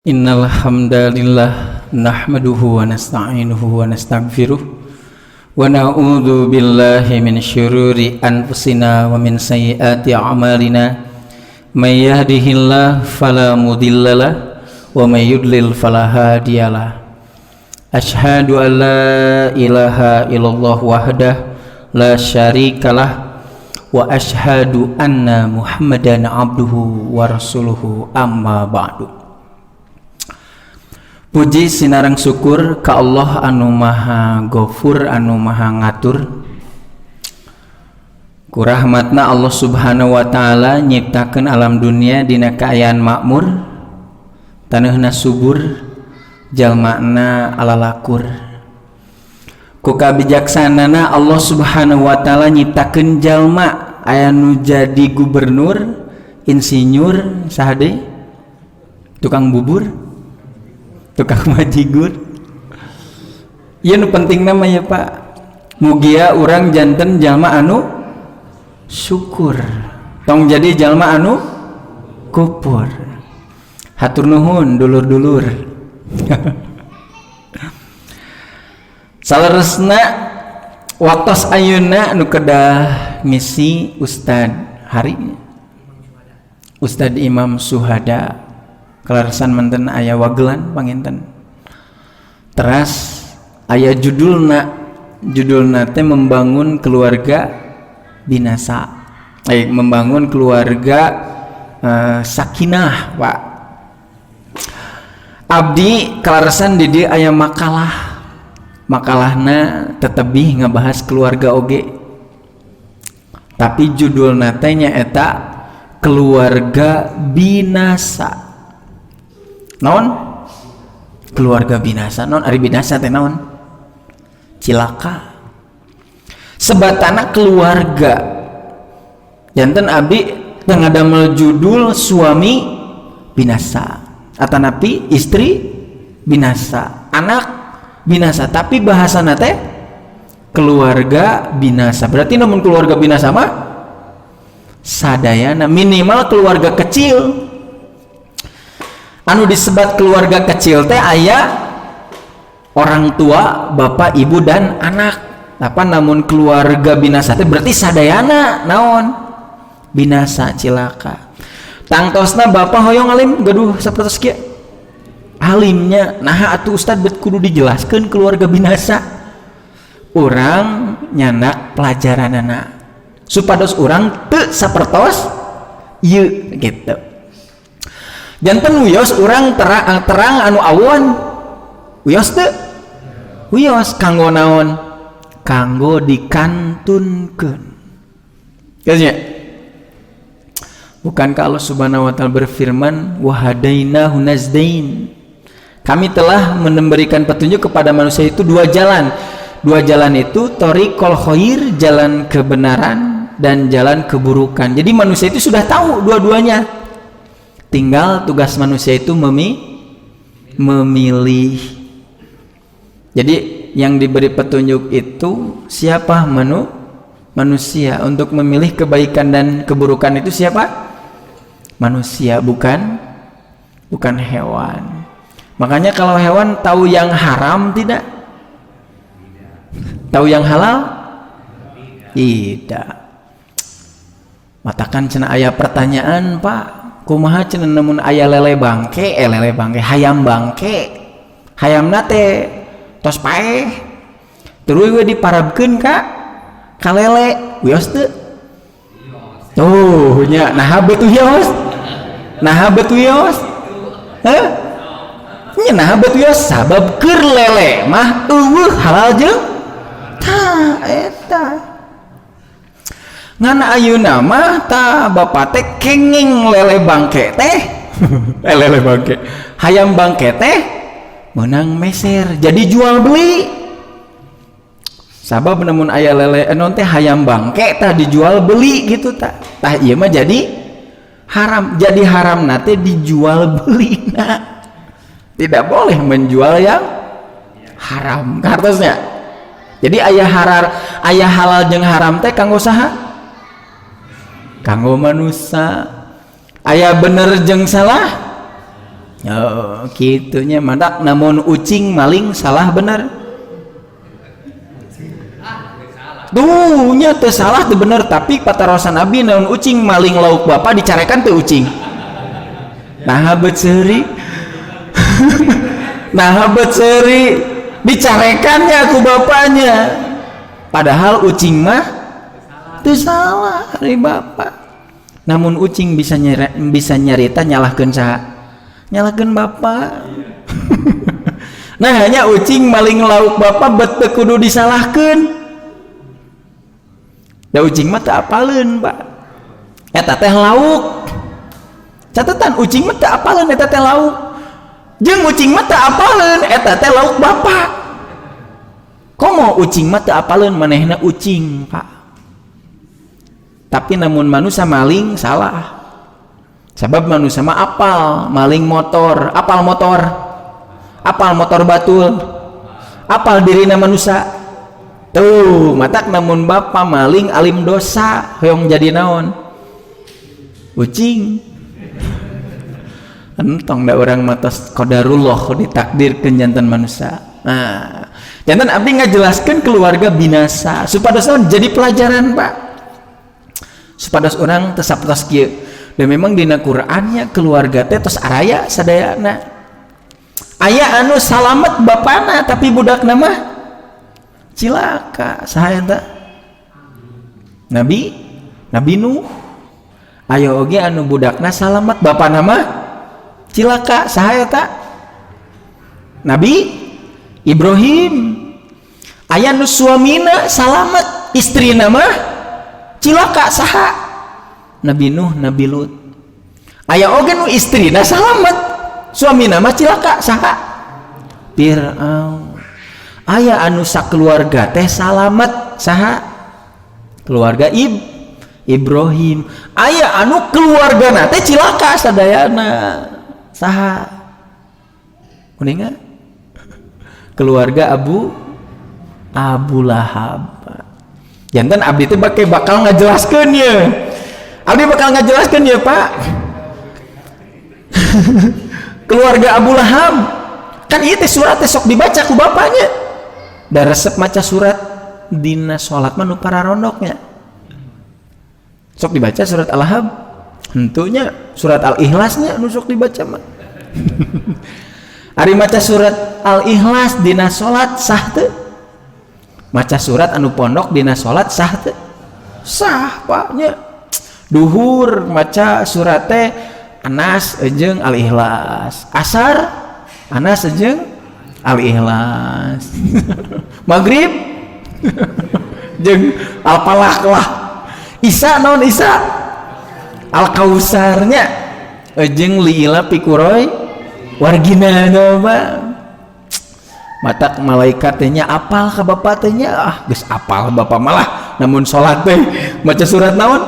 Innal hamdalillah nahmaduhu wa nasta'inuhu wa nastaghfiruh wa na'udzu billahi min syururi anfusina wa min sayyiati a'malina may yahdihillahu fala mudhillalah wa may yudlil fala hadiyalah. Asyhadu an la ilaha illallah wahdahu la syarikalah wa asyhadu anna Muhammadan abduhu wa rasuluhu amma ba'du. Puji sinareng syukur ka Allah anu maha Ghafur anu maha ngatur. Ku rahmatna Allah subhanahu wa ta'ala nyiptakeun alam dunia dina kaayaan makmur, taneuhna subur, jalmana alalakur. Ku kabijaksanana Allah subhanahu wa ta'ala nyiptakeun jalma aya nu jadi gubernur, insinyur, saha deui? Tukang bubur, tukang majigur. Ieu nu penting nama ya Pak, mugia urang janten jalma anu syukur, tong jadi jalma anu kupur. Hatur nuhun dulur-dulur. Saleresna waktos ayeuna nu kedah misi Ustad hari Ustad Imam Suhada kelarasan menten aya wagelan panginten. Teras aya judulna teh membangun keluarga binasa. Membangun keluarga sakinah, Pak. Abdi kelarasan di dieu aya makalah. Makalahna tetebih ngabahas keluarga oge. Tapi judulna teh nyaeta keluarga binasa. Naon? Keluarga binasa. Naon ari binasa teh naon? Cilaka. Sebatana keluarga. Janten abdi teu ngadamel judul suami binasa, atanapi istri binasa, anak binasa, tapi bahasana teh keluarga binasa. Berarti namun keluarga binasa mah sadayana minimal keluarga kecil. Anu disebat keluarga kecil teh aya orang tua, bapak, ibu dan anak. Apa namun keluarga binasa teh berarti sadayana naon? Binasa, cilaka. Tangtosna bapak hoyong alim gaduh sapertos kieu. Alimnya nah atuh ustad bet kudu dijelaskeun keluarga binasa. Urang nyandak pelajaranana supados urang teu sapertos ieu gitu. Janten wios urang terang anu awon. Wios teu? Wios kanggo naon? Kanggo dikantunkeun. Geusnya. Bukankah Allah Subhanahu wa taala berfirman, "Wa hadainahu nazdain." Kami telah memberikan petunjuk kepada manusia itu dua jalan. Dua jalan itu thoriqul khair, jalan kebenaran, dan jalan keburukan. Jadi manusia itu sudah tahu dua-duanya. Tinggal tugas manusia itu memilih. Jadi yang diberi petunjuk itu siapa? Manusia. Untuk memilih kebaikan dan keburukan itu siapa? Manusia, bukan hewan. Makanya kalau hewan tahu yang haram tidak? Tahu yang halal? Tidak. Matakan cenah aya pertanyaan, Pak. Kumaha cenah namun aya lele bangke, hayam bangke. Hayamna teh tos paeh. Terus we diparabkeun ka lele, wios teu? Tuh nya nah beutuh wios. Nah beutuh wios. Heh? Nya nah beutuh wios sabab keur lele mah eueuh halal jeung tah eta. Ngan ayeuna mah tah bapak teh kenging lele bangke teh. Lele bangke. Hayam bangke teh meunang meser jadi jual beli. Sabab namun aya lele enon teh hayam bangke tah dijual beli gitu tah. Tah ieu mah jadi haram. Jadi haram na teh dijual beli na. Tidak boleh menjual yang haram kartosnya. Jadi aya halal jeung haram teh kanggo saha? Kanggo manusia. Aya bener jeung salah Oh gitunya mandak. Namun ucing maling salah benar duhnya teu salah teu bener, tapi patarosan Abi namun ucing maling lauk bapak dicarekan teu ucing nah bet seuri nah bet seuri dicarekannya aku bapaknya, padahal ucing mah teu salah dari bapak. Namun ucing bisa nyarita nyalahkeun saha? Nyalahkeun bapak. Nah hanya ucing maling lauk bapak bet teu kudu disalahkeun. Da ucing mah teu apaleun Pak. Eta teh lauk. Catatan ucing mah teu apaleun eta teh lauk. Jeung ucing mah teu apaleun eta teh lauk bapak. Komo ucing mah teu apaleun manehna ucing, Pak. Tapi namun manusia maling salah. Sebab manusia mah apal, maling motor, apal motor. Apal motor batul. Apal dirina manusia. Tuh, matak namun bapak maling alim dosa, hoyong jadi naon? Ucing. Entong da orang matos qadarullah ditakdirkeun jantan manusia. Nah, jantan abdi ngajelaskeun keluarga binasa supados jadi pelajaran, Pak. Supados orang teu sapertos kieu. Dan memang dina Qur'annya keluarga teh tos araya sadayana. Aya anu salamet bapana tapi budakna mah cilaka. Saha eta? Nabi Nuh. Ayo oge anu budakna salamet bapana mah cilaka. Saha eta? Nabi Ibrahim. Aya nu suamina salamet, istrina mah cilaka. Saha? Nabi Nuh, Nabi Lut. Aya oge nu istrina salamet, suamina mah cilaka. Saha? Fir'aun. Aya anu sakeluarga teh salamet. Saha? Keluarga Ibrahim. Aya anu keluargana teh cilaka sadayana. Saha? Kuninga? Keluarga Abu Lahab. Jantan abdi teh bakal ngajelaskeun ye. Abdi bakal ngajelaskeun ya, Pak. Keluarga Abu Lahab. Kan ieu teh surat teh sok dibaca ku bapaknya. Da resep maca surat dina salat mah nu pararondoknya. Sok dibaca surat Al-Lahab. Hentunya surat Al-Ikhlasnya nu sok dibaca mah. Ari maca surat Al-Ikhlas dina salat sah teu? Maca surat anu pondok dina salat sah teu? Sah, Pak nya. Duhur maca surat teh Anas jeung Al-Ikhlas. Asar Anas jeung Al-Ikhlas. Maghrib jeung Al-Falaq. Isya naon Isya? Al-Kausarnya jeung liila pikuroy wargina coba. Matak malaikat teh nya apal ka bapak teh nya. Geus apal bapak malah namun salat teh maca surat naon?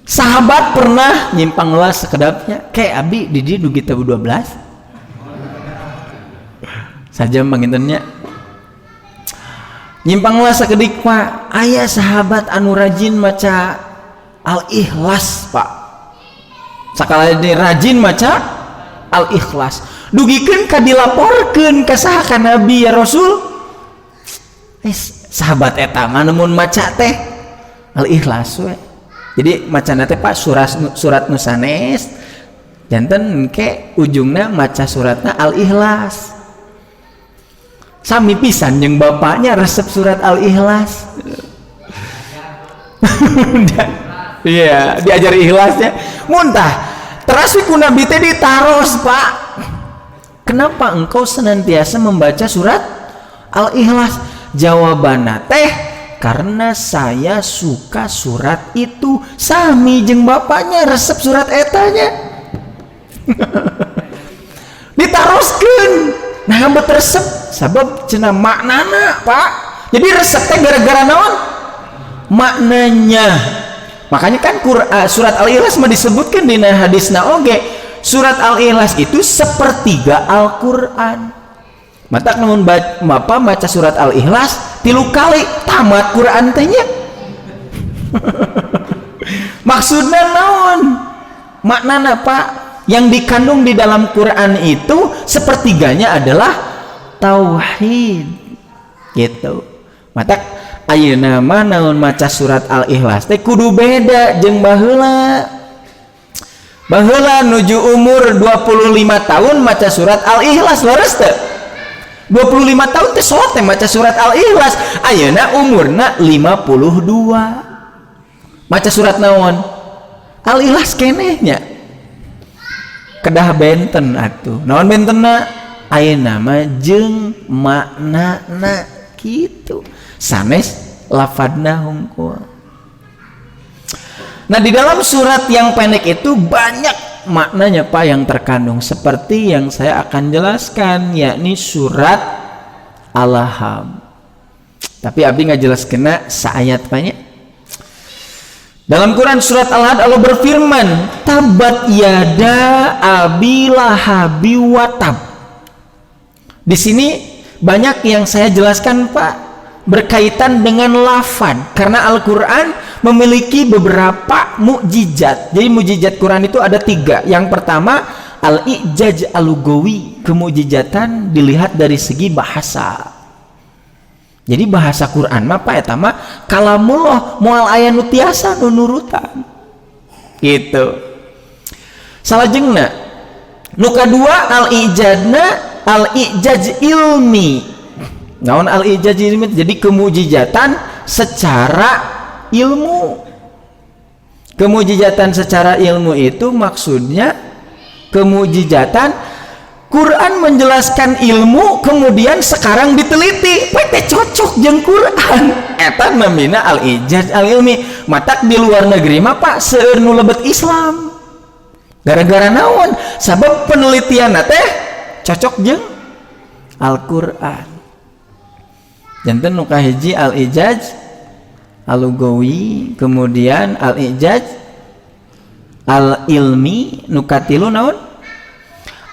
Sahabat pernah nyimpang las sekedapnya kayak abi di dieu dugi tabu 12 saja mangintennya nyimpang las sakedik Pak. Aya sahabat anu rajin maca Al-Ikhlas, Pak. Sakala rajin maca Al-Ikhlas dugikeun ka dilaporkeun ka saha ka Nabi ya Rasul. Sahabat eta mah namun maca teh Al-Ikhlas we. Jadi macana teh Pak surat nu sanes janten ke ujungna maca suratna Al-Ikhlas. Sami pisan jeung bapaknya resep surat Al-Ikhlas. Iya, diajari ikhlasnya. Muntah terus ku Nabi teh ditaros, Pak. Kenapa engkau senantiasa membaca surat Al-Ikhlas? Jawabanna teh karena saya suka surat itu. Sami jeung bapaknya resep surat etanya. Ditaroskeun. Nah, bet resep sabab cenah maknana, Pak. Jadi resepnya gara-gara naon? Maknanya. Makanya kan surat Al-Ikhlas mah disebutkan di hadisna oge. Surat Al-Ikhlas itu sepertiga Al-Qur'an. Matak namun Bapak maca surat Al-Ikhlas 3 kali tamat Quran teh nya. Maksudnya naon? Maknana Pak, yang dikandung di dalam Quran itu sepertiganya adalah tauhid gitu. Mata ayeuna mah naon maca surat Al-Ikhlas teh kudu beda jeung baheula. Baheula nuju umur 25 tahun maca surat Al-Ikhlas leres teu? 25 tahun teh salat teh maca surat Al-Ikhlas. Ayeuna umurna 52. Maca surat naon? Al-Ikhlas kenehnya. Kedah benten atuh. Naon bentenna? Ayeuna mah jeung maknana kitu. Sanes lafadna hungkul. Nah, di dalam surat yang pendek itu banyak maknanya Pak yang terkandung seperti yang saya akan jelaskan, yakni surat Al-Lahab. Tapi abdi nggak jelas kena saayat banyak. Dalam Quran surat Al-Lahab Allah berfirman, tabat yada abi lahabi watab. Di sini banyak yang saya jelaskan Pak berkaitan dengan lafad, karena Al-Quran memiliki beberapa mukjizat. Jadi mukjizat Quran itu ada 3. Yang pertama al-i'jaz al-lugawi, kemukjizatan dilihat dari segi bahasa. Jadi bahasa Quran mah Pak eta mah kalamullah moal aya nu tiasa nu nurutan. Gitu. Salajengna nu kadua al-i'jaz ilmi. Naon al-i'jaz ilmi? Jadi kemukjizatan secara ilmu. Kemukjizatan secara ilmu itu maksudnya kemukjizatan Quran menjelaskan ilmu kemudian sekarang diteliti pete cocok jeung Quran. Eta namina al-i'jaz al-ilmi. Matak di luar negeri mah Pak seueur nu lebet Islam. Gara-gara naon? Sabab penelitian teh cocok jeung Al-Quran. Janten nu kahiji al-i'jaz al-lugawi, kemudian al-i'jaz al-ilmi, nu katilu naon?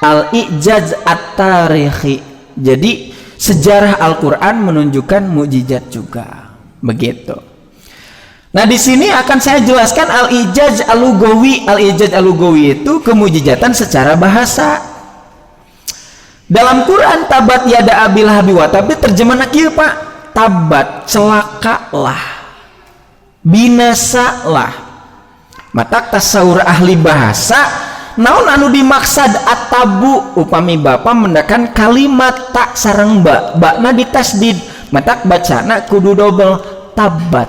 Al-i'jaz at-tarikhi. Jadi sejarah Al-Quran menunjukkan mukjizat juga. Begitu. Nah, di sini akan saya jelaskan al-i'jaz al-lugawi. Al-i'jaz al-lugawi itu kemukjizatan secara bahasa. Dalam Quran tabat yada abil habi wa tapi terjemahan kieu Pak. Tabat, celakalah, binasalah. Matak tasaur ahli bahasa naon anu dimaksad atabu upami bapa mendakan kalimat tak sareng bakna ditasdid matak bacana kudu double tabat.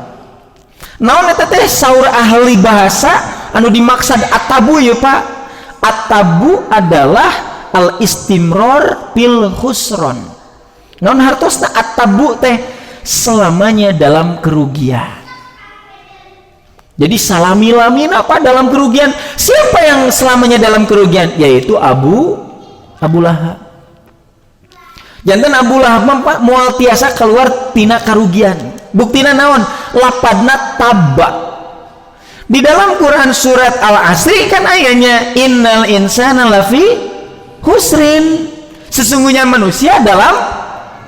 Naon eta teh saur ahli bahasa anu dimaksad atabu ya Pak? Atabu adalah al istimror fil khusron. Naon hartosna atabu teh selamanya dalam kerugian. Jadi salami-lamin apa dalam kerugian? Siapa yang selamanya dalam kerugian? Yaitu Abu Lahab. Jantan Abu Lahab moal tiasa keluar tina karugian. Buktina naon? Lapadna taba. Di dalam Quran surat Al-Asri kan ayatnya innal insana lafi husrin. Sesungguhnya manusia dalam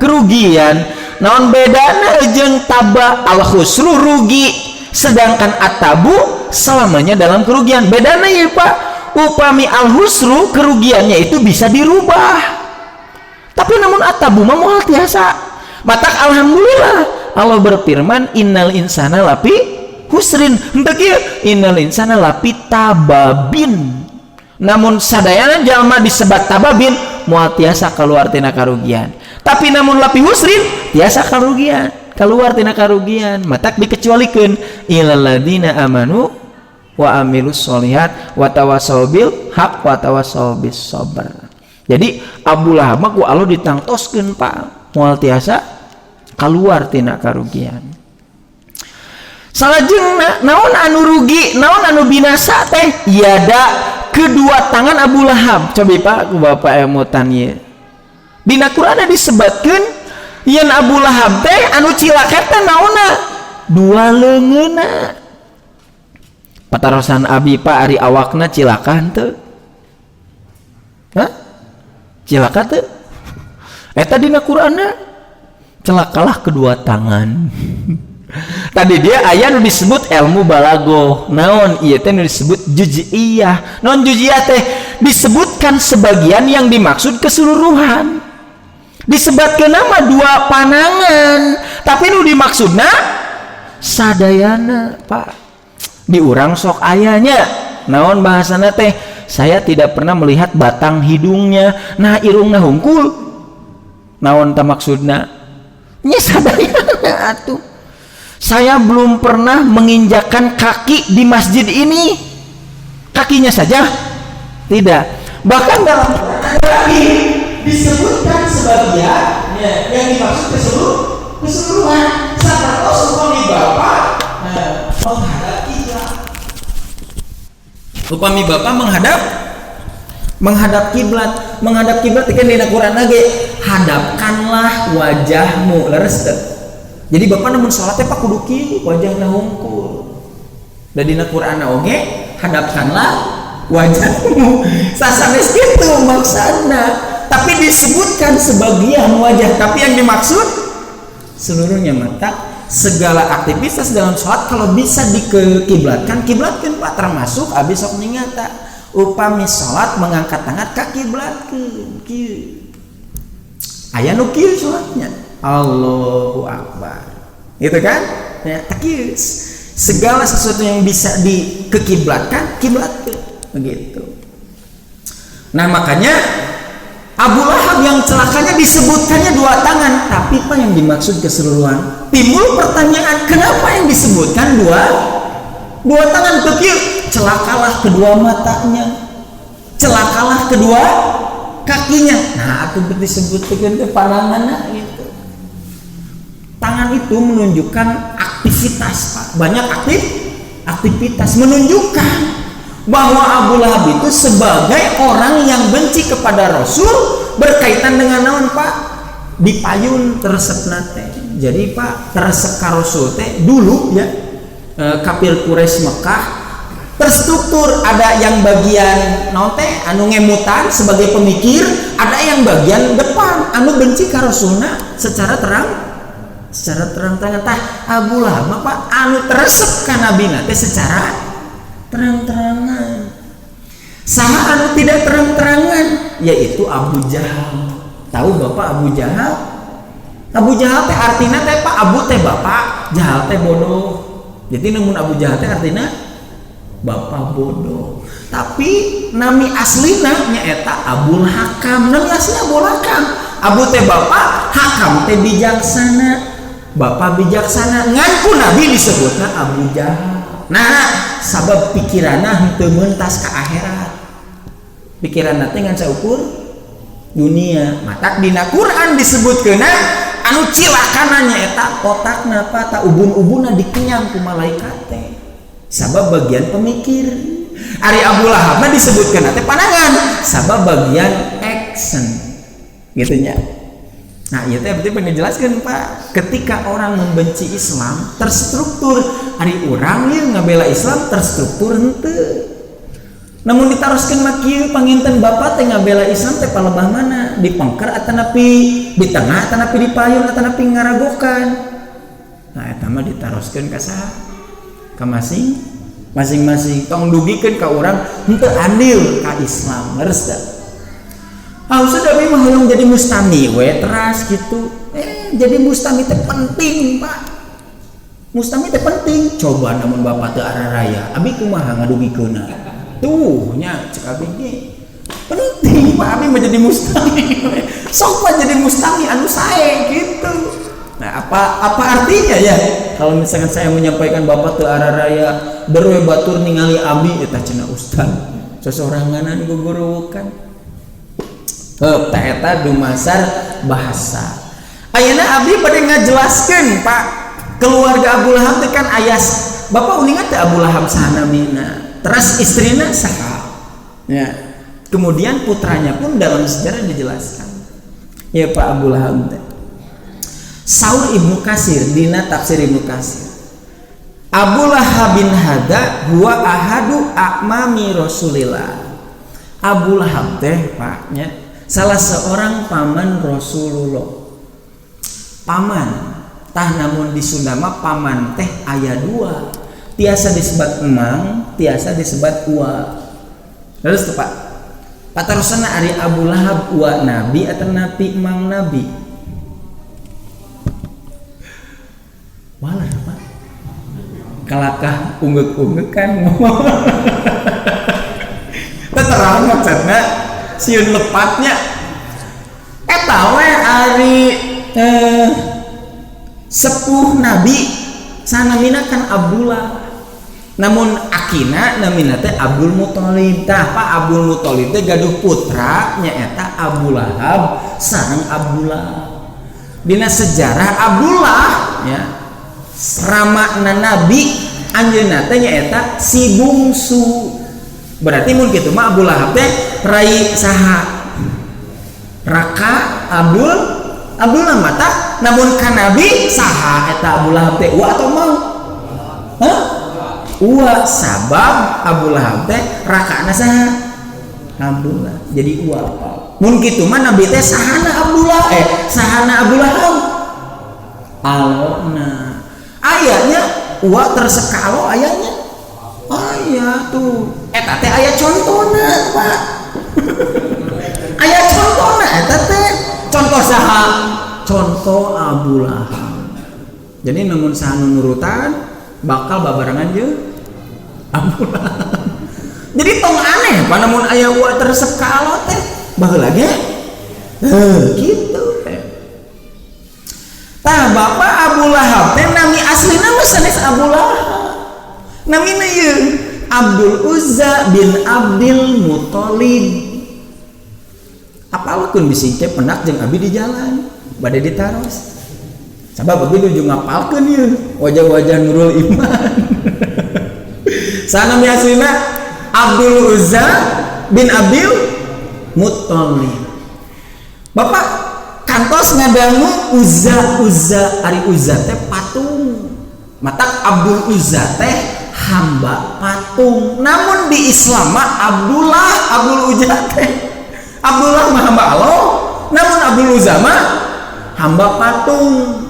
kerugian. Naon bedana jeung taba? Al-husru rugi. Sedangkan atabu selamanya dalam kerugian. Bedanya ya Pak, upami al-husru kerugiannya itu bisa dirubah. Tapi namun atabu mah moal tiasa. Matak alhamdulillah Allah berfirman innal insana lafi husrin. Henteu kieu innal insana lafi tababin. Namun sadayana jalma disebat tababin moal tiasa keluar tina karugian. Tapi namun lafi husrin tiasa karugian. Keluar tina karugian matak dikecualikeun ilal ladina amanu wa amilus solihat wa tawassaw bil haq wa tawassaw bis sabr. Jadi Abu Lahab mah ku Allah ditangtoskeun Pak moal tiasa keluar tina karugian. Salajengna naon anu rugi naon anu binasa teh? Yada kedua tangan Abu Lahab. Coba Pak ku Bapak emotan ieu. Dina Qur'an disebutkeun yen Abu Lahab teh anu cilaka teh naonna? Dua leungeunna. Patarosan abi Pak ari awakna cilaka henteu? Hah? Cilaka teu? Eta dina Qur'anna celakalah kedua tangan. Tadi dia aya nu disebut ilmu balagoh, naon ieu teh nu disebut juz'iyah. Non juz'iyah teh disebutkan sebagian yang dimaksud keseluruhan. Disebutkeun nama dua panangan, tapi nu dimaksudna sadayana, Pak. Di urang sok ayanya. Naon bahasana teh? Saya tidak pernah melihat batang hidungnya. Nah, irungna hungkul. Naon ta maksudna? Nya sadayana atuh. Saya belum pernah menginjakkan kaki di masjid ini. Kakinya saja tidak. Bahkan dalam kaki disebutkan sebagian yang dimaksud keseluruhan. Saat upami bapak menghadap kiblat. Upami bapak menghadap kiblat. Menghadap kiblat kan di Quran lagi. Hadapkanlah wajahmu, leres teh. Jadi bapak namun sholat teh pak kudu kieu wajahna hungkul. Da dina Qur'an oge hadapkanlah wajahmu. Sasanes kitu maksudna. Tapi disebutkan sebagian wajah, tapi yang dimaksud seluruhnya. Mata segala aktivitas dalam sholat kalau bisa dikiblatkan, kiblatkan Pak, termasuk abis sok ningata upami sholat mengangkat tangan ke kiblatkeun kieu. Aya nu kieu sholatnya. Allahu Akbar, gitu kan? Ya, takis. Segala sesuatu yang bisa dikiblatkan, kiblatkan, begitu. Nah makanya Abu Lahab yang celakanya disebutkannya dua tangan, tapi apa yang dimaksud keseluruhan? Timbul pertanyaan, kenapa yang disebutkan dua tangan? Begitu, celakalah kedua matanya, celakalah kedua kakinya. Nah, itu disebutkan pandangannya gitu. Tangan itu menunjukkan aktivitas, Pak. Banyak aktivitas menunjukkan bahwa Abu Lahab itu sebagai orang yang benci kepada Rasul berkaitan dengan naon, Pak? Dipayun teresepna teh. Jadi Pak, teresep ka Rasul teh dulu ya kafir Quraisy Mekah terstruktur, ada yang bagian naon teh anu ngemutan sebagai pemikir, ada yang bagian depan anu benci ka Rasulna secara terang-terangan. Tah Abu Lahab Pak anu teresep ka nabina teh secara terang-terangan. Sama anu tidak terang-terangan yaitu Abu Jahal. Tahu Bapak Abu Jahal? Abu Jahal teh artinya teh Pak, Abu teh bapak, Jahal teh bodoh. Jadi namun Abu Jahal teh artinya bapak bodoh. Tapi nami aslina nyaeta Abul Hakam. Nami aslinya Abul Hakam. Abu teh bapak, Hakam teh bijaksana. Bapak bijaksana, nganku Nabi disebutna Abu Jahal. Nah, sabab pikiranna henteu meuntas ka akhirat. Pikiranna teh ngan saukur dunia. Matak dina Quran disebutkeuna anu cilakana nyaeta otakna ta ubun-ubunna dikenyang ku malaikat teh. Sabab bagian pemikir. Ari Abu Lahab disebutkeuna teh panangan, sabab bagian action. Gitu nya. Nah, ieu teh berarti penjelaskeun Pak, ketika orang membenci Islam terstruktur, ari urang ieu ngabela Islam terstruktur henteu. Namun ditaroskeun mah kieu panginten bapak teh ngabela Islam teh palebah mana? Dipengker atanapi di tengah atanapi di payun atanapi ngaragokan. Nah, eta mah ditaroskeun ka saha? Ka masing-masing. Tong dugikeun ka urang henteu andil ka Islam, leres da. Sudah memang hayang jadi mustami we teras gitu. Jadi mustami teh penting, Pak. Mustami teh penting. Coba namun bapak teu araraya, abi kumaha ngadugikeunna? Tuh nya cek abi ge. Penting Pak abi menjadi mustami. Sok Pak jadi mustami anu sae gitu. Nah, apa artinya ya? Kalau misalkan saya menyampaikan bapak teu araraya, berwe batur ningali abi eta cenah ustaz. Sosoranganan gugurukan. Eta dumasar bahasa. Ayeuna abdi bade ngajelaskeun Pak, keluarga Abu Lahab teh kan aya Bapak uningat teh Abu Lahab saha namina. Terus istrina saha. Ya. Kemudian putranya pun dalam sejarah dijelaskan. Ya Pak Abu Lahab teh. Saur Ibnu Katsir dina tafsir Ibnu Katsir. Abu Lahab bin Hada huwa ahadu a'mami Rasulillah. Abu Lahab teh Pak nya salah seorang paman Rasulullah. Paman tah namun di Sunda mah paman teh aya dua, tiasa disebat emang, tiasa disebat ua. Terus tuh Pak, patarosana ari Abu Lahab ua nabi atau nabi emang nabi? Walah Pak, kalakah unggek-unggek kan ngomong. Terang maksudnya siun lepatnya eta we ari sepuh nabi sanamina kan Abdullah, namun akina namina teh Abdul Muthalib. Tah Pak Abdul Muthalib teh gaduh putra nyaeta Abu Lahab sareng Abdullah. Dina sejarah Abdullah ya ramana nabi anjeunna teh nyaeta si bungsu. Berarti mun kitu mah Abu Lahab teh rai saha? Raka Abdullah mata namun kan nabi saha eta Abu Lahab teh ua atau mau? Hah? Ua sabab Abu Lahab teh rakana saha? Abdullah. Jadi ua apa? Mun kitu mah nabi teh sahana Abdullah sahana Abu Lahab. Alona. Ayanya ua tersekalo ayanya. Aya tuh. Eta teh aya contona, Pak. Aya contona eta teh. Contoh saha? Contoh Abu Lahab. Jadi namun saha nurutan bakal babarengan jeung Abu Lahab. Jadi tong aneh pa namun aya ua tersekalo teh baheula ge. Gitu teh. Tah Bapak Abu Lahab teh nami aslina mah sanes Abu Lahab. Namina ieu Abdul Uzza bin Abdil Muthalib. Apalkeun bisi teh penak jeung abi di jalan bade ditaros. Sabab abi nuju ngapalkeun ieu wajah-wajah Nurul Iman. Sanami aslina Abdul Uzza bin Abdil Muthalib. Bapak kantos ngadangu Uzza ari Uzza teh patung. Matak Abdul Uzza teh hamba patung. Namun di Islam mah Abdul Uzza teh Abdullah mah hamba Allah, namun Abdul Uzza mah hamba patung.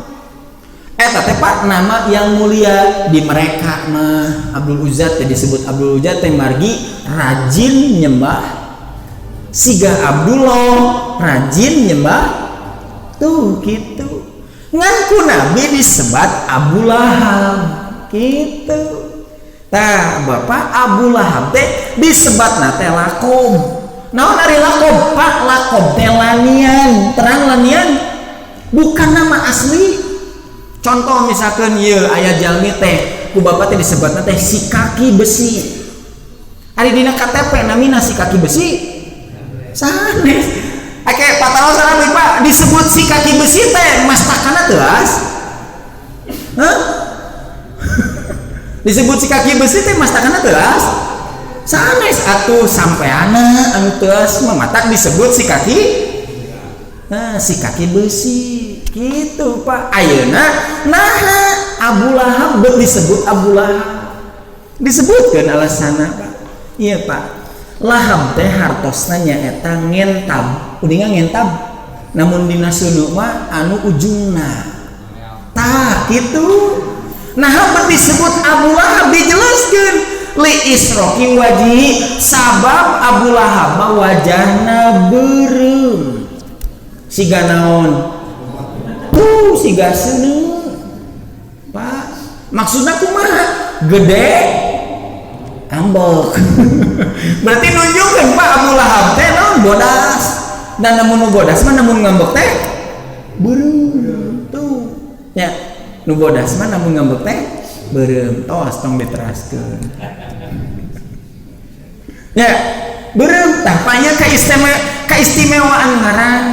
Eta teh Pak nama yang mulia di mereka mah. Abdul Uzza teh disebut Abdul Uzza teh margi rajin nyembah siga Abdullah rajin nyembah tuh gitu. Ngan ku nabi disebat Abu Lahab gitu. Tah Bapak Abu Lahab teh disebat teh lakob. Naon ari lakob? Pak lakob teh lanian, terang lanian bukan nama asli. Contoh misalkan ieu aya jalmi teh ku bapak teh disebutna teh si kaki besi. Ari dina KTP namina si kaki besi. Sanes. Ake pataros sareng Pak disebut si kaki besi teh mastakana teuas. Hah? Disebut si kaki besi teh mastakana teuas. Sanes atuh sampeana anu teuas mah matak disebut si kaki. Nah, si kaki besi gitu Pak. Ayeuna naha Abu Lahab disebut Abu Lahab. Disebutkeun alasanna Pak. Iya Pak. Lahab teh hartosna nyaeta ngentab. Uninga ngentab. Namun dina sunu mah anu ujungna. Tah gitu. Nah disebut Abu Lahab dijelaskeun li isroki wajhi sabab Abu Lahab wajahna beureum siga naon siga seuneu Pak maksudna kumaha gede ambek berarti nunjukkeun Pak Abu Lahab teh naon bodas dan namun nu bodas mah namun ngambek teh beureum tuh ya nu bodas mah namun ngambek teh beureum tos tong diteraskeun ya beureum tapanya keistimewaan ngaran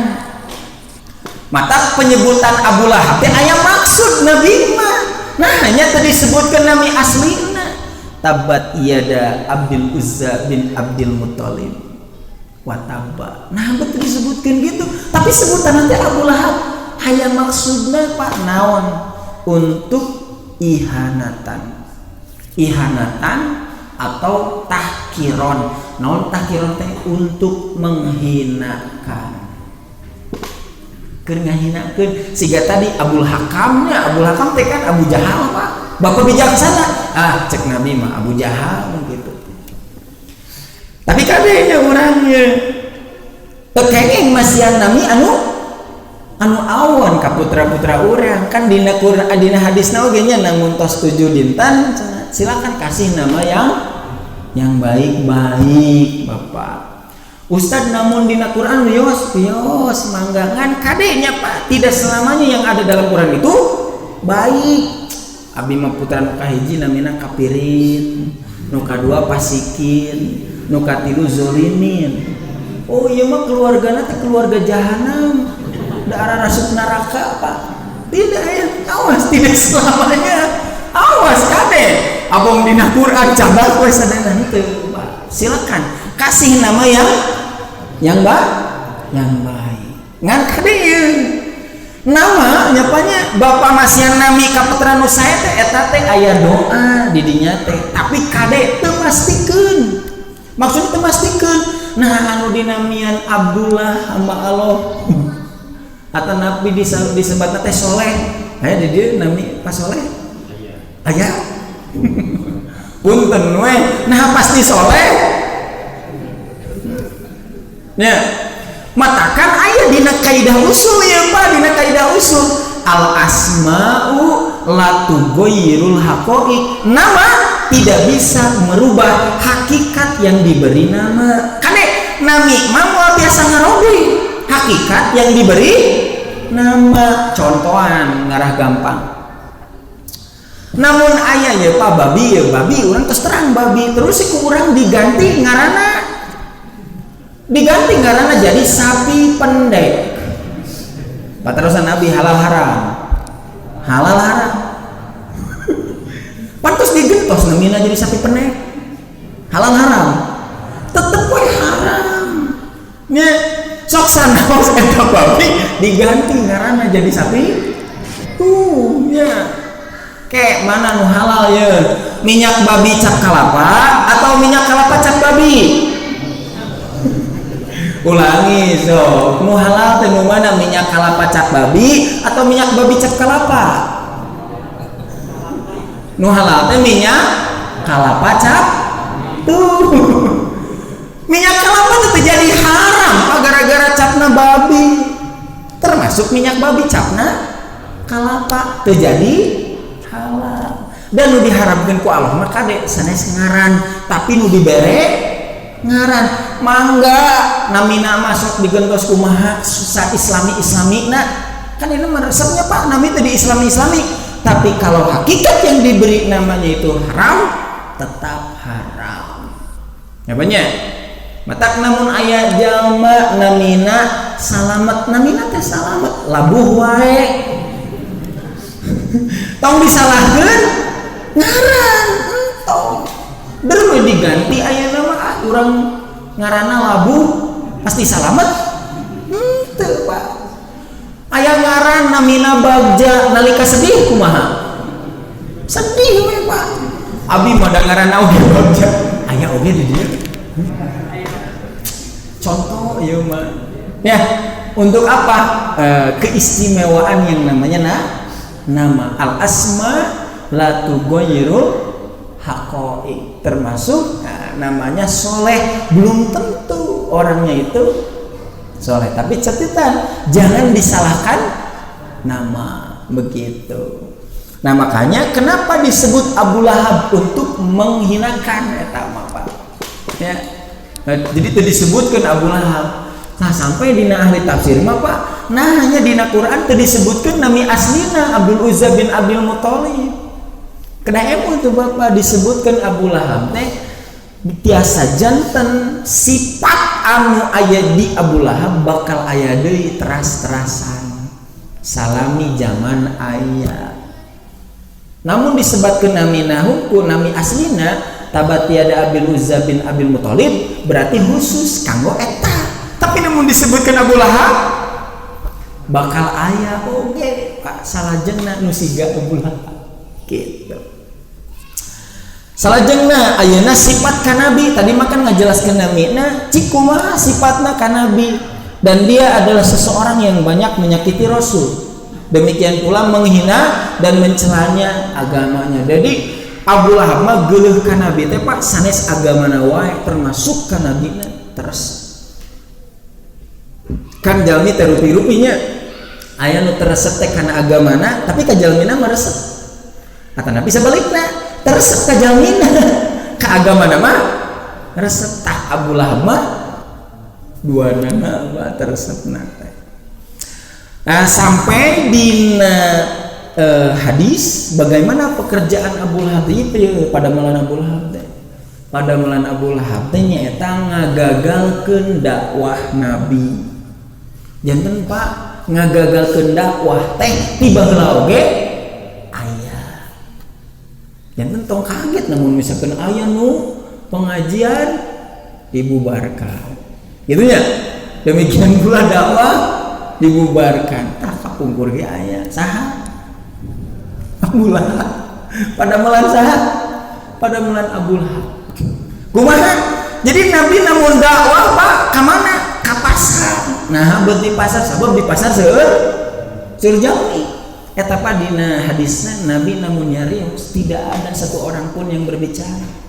mata penyebutan Abu Lahab teh aya maksud nabi mah nah hanya tadi disebutkeun nami aslina tabat yada Abdul Uzza bin Abdil Muthalib wa tabba nah betul disebutkeun gitu tapi sebutan nanti Abu Lahab aya maksudna Pak naon untuk ihanatan atau tahkiron. Non tahkiron teh untuk menghinakan. keur ngahinakeun siga tadi Abul Hakamnya. Abul Hakam teh kan Abu Jahal Pak, bapak bijaksana. Cek Nabi mah Abu Jahal gitu. Tapi kadenya urangnya tekengeng masihan nami anu awan ka putra-putra urang kan dina Quran dina hadisna oge nya namun tos 7 dinten silakan kasih nama yang baik-baik Bapak. Ustadz namun dina Quran yos manggangan kadenya Pak, tidak selamanya yang ada dalam Quran itu baik. Abi mah putra nu kahiji namina kapirin, nu kadua pasikin, nu katilu zolimin. Oh iya mah keluargana teh keluarga jahanam, daerah rasuk neraka Pak. Tidak ya, awas tidak selamanya. Awas kade, abang dina Quran cabak we sadana henteu Pak. Silakan kasih nama yang baik. Ngan kade nama nyapanya Bapak masihan nami ka putra nu sae teh eta teh aya doa di dinya teh, tapi kade teu pastikeun. Maksudnya teu pastikeun. Nah anu dinamian Abdullah hamba Allah atau nabi disebatna teh soleh. Aya di dieu nami Pak Soleh. Aya. Punten we. Nah pasti soleh. Ya. Matakan aya dina kaidah usul ya Pak, dina kaidah usul al asma'u la tughayyirul haqaiq. Nama tidak bisa merubah hakikat yang diberi nama. Kade nami mah biasa ngarobi hakikat yang diberi nama. Contohan ngarah gampang. Namun aya ya Pak babi urang terus terang babi terus ku urang diganti ngaranna jadi sapi pendek. Paterusan Nabi halal haram pantos digentos namina jadi sapi pendek halal haram tetep we haram nya sok sanaos eta babi diganti ngaranna jadi sapi nya kayak mana nu halal ya minyak babi cap kalapa atau minyak kalapa cap babi. Ulangi sok nu halal teh nu mana minyak kalapa cap babi atau minyak babi cap kalapa? Nu halal teh minyak kalapa cap tuh minyak kalapa teh jadi haram Pak gara-gara capna babi, termasuk minyak babi capna kalapa teh jadi halal. Dan nu diharamkeun ku Allah mah kade sanes ngaran tapi nu dibere ngaran mangga namina masuk digentos kumaha susah islami nah kan ini resepnya Pak nami itu di islami tapi kalau hakikat yang diberi namanya itu haram tetap haram ya banyak matak namun aya jalma namina salamet namina teh salamet labuh wae tong disalahkeun ngaran entong bener diganti aya nama urang ngaranna labuh pasti salamet henteu Pak. Aya ngaran namina bagja nalika sedih kumaha sedih we Pak. Abi mah da ngaranna oge bagja aya oge di dieu contoh ieu mah ya untuk apa keistimewaan yang namanya nama al asma la tughayyirul haqaiq termasuk namanya soleh belum tentu orangnya itu soleh tapi catatan jangan disalahkan nama begitu. Nah makanya kenapa disebut Abu Lahab untuk menghinakan eta Pak ya. Nah, jadi itu disebutkan Abu Lahab. Nah sampai dina ahli tafsir mah Pak nah hanya dina Quran itu disebutkan nami aslina Abdul Uzza bin Abdul Muthalib. Kenapa itu Bapak disebutkan Abu Lahab teh tiasa janten sifat anu aya di Abu Lahab bakal aya deui teras-terasan salami zaman aya. Namun disebutkan nami nahuku nami aslina tabat tiada Abdul Uzza bin Abdul Muthalib berarti khusus kanggo eta. Tapi namun disebutkan Abu Lahab bakal aya oge Pak salajengna nu siga Abu Lahab gitu. Salajengna ayeuna sifat ka nabi tadi makan ngajelaskeun namina cik kumaha sifatna ka nabi dan dia adalah seseorang yang banyak menyakiti Rasul. Demikian pula menghina dan mencelanya agamanya. Jadi Abu Lahab mah geuleuh ka Nabi teh Pak sanes agamana wae termasuk ka nabina teres. Kan jalmi teh rupi-rupinya aya nu teresep teh kana agamana tapi ka jalmina mah resep. Kata Nabi sebaliknya teresep ka jalmina ka agamana mah resep. Tah Abu Lahab mah duanana mah teresepna teh. Nah, sampai di hadis bagaimana pekerjaan Abu Lahab itu pada melan Abu Lahab teh. Pada melan Abu Lahab teh nyaeta ngagagalkeun dakwah Nabi. Janten Pak ngagagalkeun dakwah teh ti baheula oge aya. Janten tong kaget namun misalkan aya nu pengajian dibubarkan. Gitu ya. Demikian pula dakwah dibubarkan. Tak kapungkur ge aya. Saha? Abu Lahab. Pada melan saha? Pada melan Abu Lahab. Kumaha? Jadi Nabi namun dakwah Pak ka mana? Ka pasar. Nah, buat di pasar sabab di pasar seueur jalmi. Eta pa dina hadisna Nabi namun nyarios tidak ada satu orang pun yang berbicara.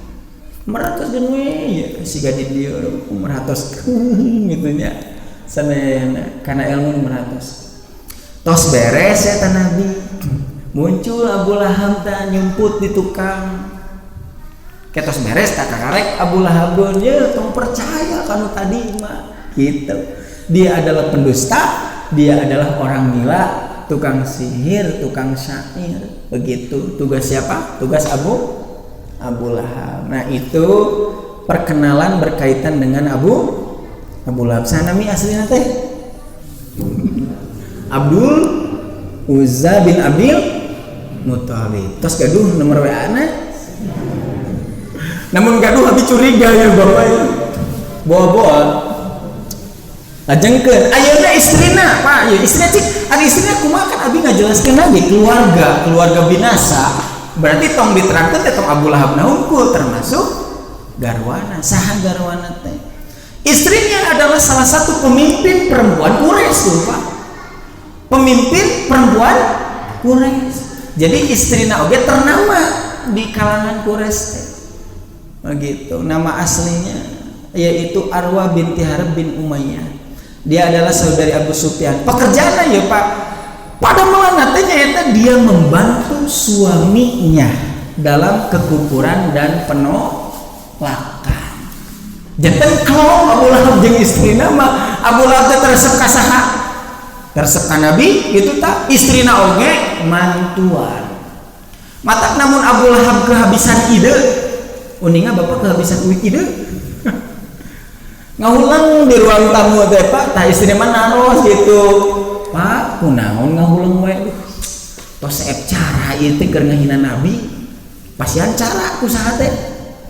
Meratos dan we ya siga di dieu meratos gitu nya. Sanayana kana ilmu meratos. Tos beres eta Nabi. Muncul Abu Lahab teh nyumput di tukang. Ketos beres tak karek Abu Lahab ya tong percaya kanu tadi mah gitu. Dia adalah pendusta, dia adalah orang gila, tukang sihir, tukang syair. Begitu tugas siapa? Tugas Abu Lahab. Nah, itu perkenalan berkaitan dengan Abu Lahab. Sanami aslinya teh Abdul Uzza bin Abil Muthalib. Tos gaduh nomor WA-na. Namun gaduh abi curiga ya bapak ya. Bawa-bawa. Lajengkeun ayeuna istrina, Pak, ya istrina cik, ari istrina kumaha kan abi ngajelaskeun lagi keluarga binasa. Berarti tong diterangkeun teh tong Abu Lahab naungkul termasuk garwana. Saha garwana teh? Istrinya adalah salah satu pemimpin perempuan Quraisy tuh, Pak. Pemimpin perempuan Quraisy. Jadi istrina oge ternama di kalangan Quraisy. Begitu. Nama aslinya yaitu Arwa binti Harb bin Umayyah. Dia adalah saudari Abu Sufyan. Pekerjaannya ya Pak, pada melanatnya eta dia membantu suaminya dalam kekufuran dan penolakan. Janten kalau Abu Lahab jeung istrina mah Abu Lahab teh teresep ka saha? Teresep ka Nabi itu tak istrina oge mantuan. Matak namun Abu Lahab kehabisan ide. Uninga bapak kehabisan ide. Ngahulang di ruang tamu teh Pak, tah istri mah naros gitu. Pak, kunaon ngahulang wae? Tos saeb cara ieu teh keur ngahina Nabi. Pasian cara ku saha teh?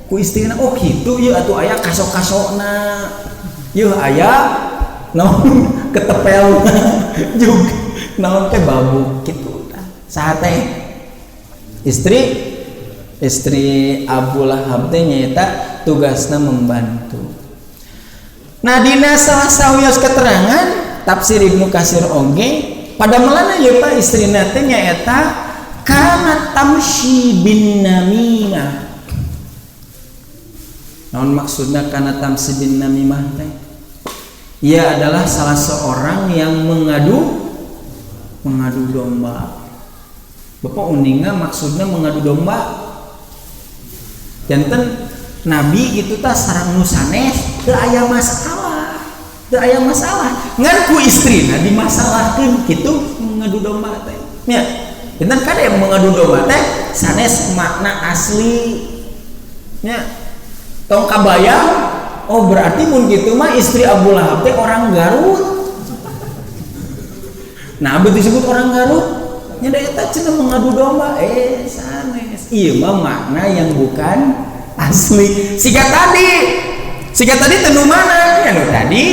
Ku istrina oh kitu ieu atuh aya kasok-kasokna. Ieu aya naon ketepel juga. Naon teh babuk kitu tah. Saha teh? Istri Abu Lahab teh nyaeta tugasna membantu. Nah, dina salah sawios keterangan tafsir Ibnu Katsir oge pada melana ya Pak istrina teh nyaeta kana tamshi bin namimah. Naon maksudna kana tamshi bin namimah teh? Ia adalah salah seorang yang mengadu domba. Bapak uninga maksudnya mengadu domba. Janten Nabi itu tah sareng nu sanes teu aya masalah. Ngan ku istrina dimasalahkeun kitu mengadu domba teh. Nya, janten kada yang mengadu domba teh sanes makna asli. Nya, tong kabayang oh berarti mun kitu mah istri Abu Lahab teh orang Garut. Nah, abdi disebut orang Garut. Nya da eta cenah mengadu domba sanes. Ieu mah makna yang bukan asli. Siga tadi tenu mana? Anu tadi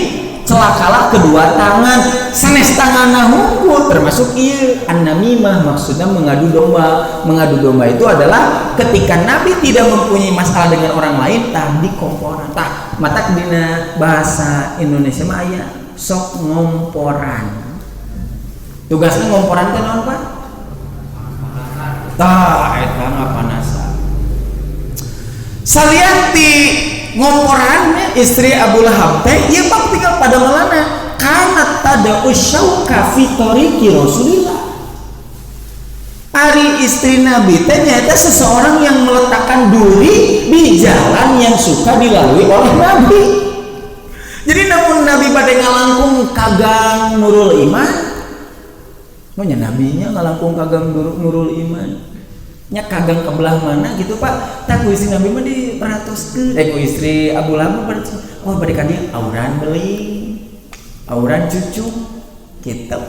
celakalah kedua tangan sanes tanganna hungkul, termasuk ieu an-namimah, maksudnya mengadu domba. Mengadu domba itu adalah ketika Nabi tidak mempunyai masalah dengan orang lain tah dikomporan, tah matak dina bahasa Indonesia mah aya sok ngomporan. Tugasnya ngomporan teh naon Pak? Tah eta ngapanasa. Salianti ngomporannya istri Abu Lahab teh ieu Pak tinggal pada malana kana tada usyauka fi tariqi Rasulillah. Ari istri Nabi teh nyata seseorang yang meletakkan duri di jalan yang suka dilalui oleh Nabi. Jadi namun Nabi pada ngalangkung kagang Nurul Iman, nya nabinya ngalangkung kagang Nurul Iman, nya kagang ke belah mana gitu Pak. Tak ku istri Nabi mah diperatoskeun, ku istri Abu Lahab oh bade ka dieu auran beli, auran cucu gitu.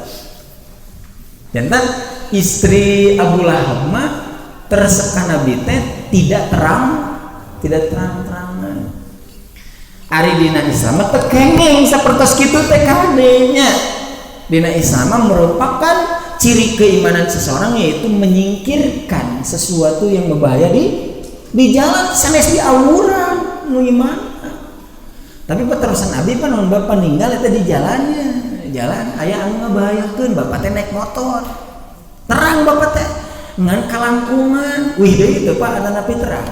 Jantan istri Abu Lahab mah terseka Nabi teh tidak terang-terangan. Ari dina Islam teh kengeng sapertos kitu teh kadenya. Dina Islam merupakan ciri keimanan seseorang yaitu menyingkirkan sesuatu yang berbahaya di jalan sanes di auran nu iman. Tapi peterusan Abi pan mun bapak ninggal eta di jalannya. Jalan aya anu ngabahayakeun, bapak teh naik motor. Terang bapak teh ngan kalangkungan. Wih deui teu Pak ada napi terang.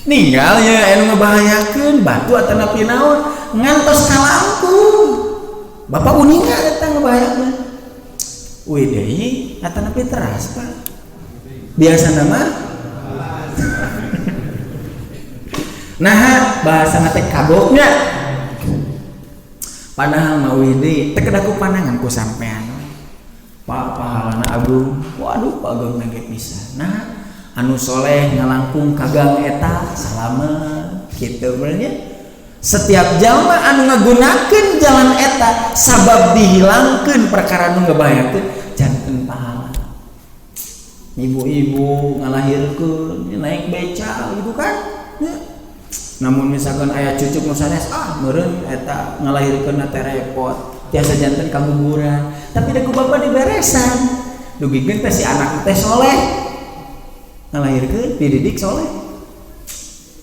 Ninggal ya anu ngabahayakeun batu atau napi naon ngantos kalangkung. Bapak uninga eta ngabahayakeun. Wih deui atuh napi teras Pak. Biasa nama nah bahasa teh kaboknya padahal mawidi teh kedaku pandangan ku sampean Pak pahalana agung. Waduh Pak agung nage pisan. Nah anu soleh ngalangkung kagang eta salamet kitu benernya. Setiap jalma anu ngagunakeun jalan eta sabab dihilangkeun perkara anu ngabahayakeun janten pahala. Ibu-ibu ngalahirkeun naik beca gitu kan ya. Namun misalkan ayah cucuk nu sanes meureun eta ngalahirkeun teh repot tiasa janten kaguguran tapi da ku bapa diberesan dugikeun teh si anak teh soleh ngalahirkeun dididik soleh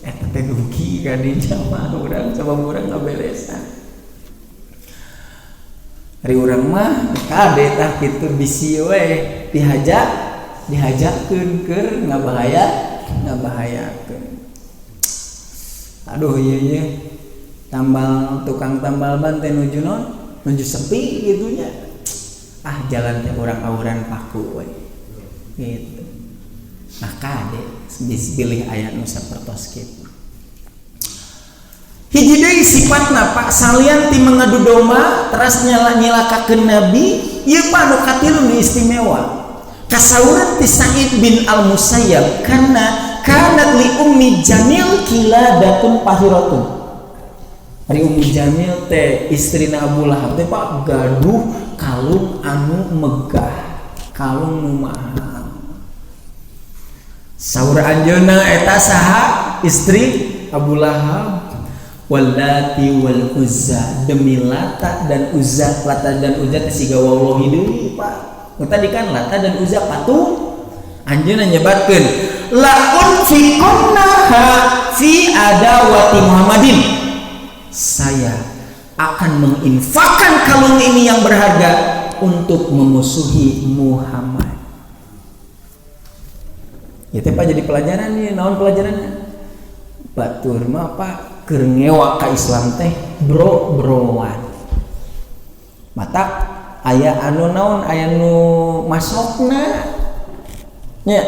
eta teh dugi ka di jama urang coba urang ngaberesan ari urang mah kade tah kitu bisi we dihajakeun keur ngabahayakeun. Aduh iya tukang tambal ban teh nuju sepi gitunya. Jalan teh urang auran paku we. Gitu. Nah kade pilih ayat nu sapertos kitu. Hiji deui sifatna Pak salian ti mengadu domba teras nyilakakeun Nabi ieu Pak nu katilu nu istimewa. Kasauran ti Sa'id bin Al-Musayyab kana kanat li Ummi Jamil kiladatun pahiratun. Ari Ummi Jamil teh istrina Abu Lahab teh Pak gaduh kalung anu megah, kalung nu mahal. Saur anjeunna eta saha istri Abu Lahab Wallati wal Uzza demi Lata dan Uzza. Lata dan Uzza teh siga wallahi deui Pak. Tadi kan Lata dan Uzza patung. Anjeunna nyebatkeun la unfiqunnaha fi adawati Muhammadin. Saya akan menginfakkan kalung ini yang berharga untuk memusuhi Muhammad. Ya teh Pak jadi pelajaran nih, naon pelajarannya? Batur mah Pak keur ngewa ka Islam teh bro-broan. Matak aya anu naon, aya nu masokna. Nya,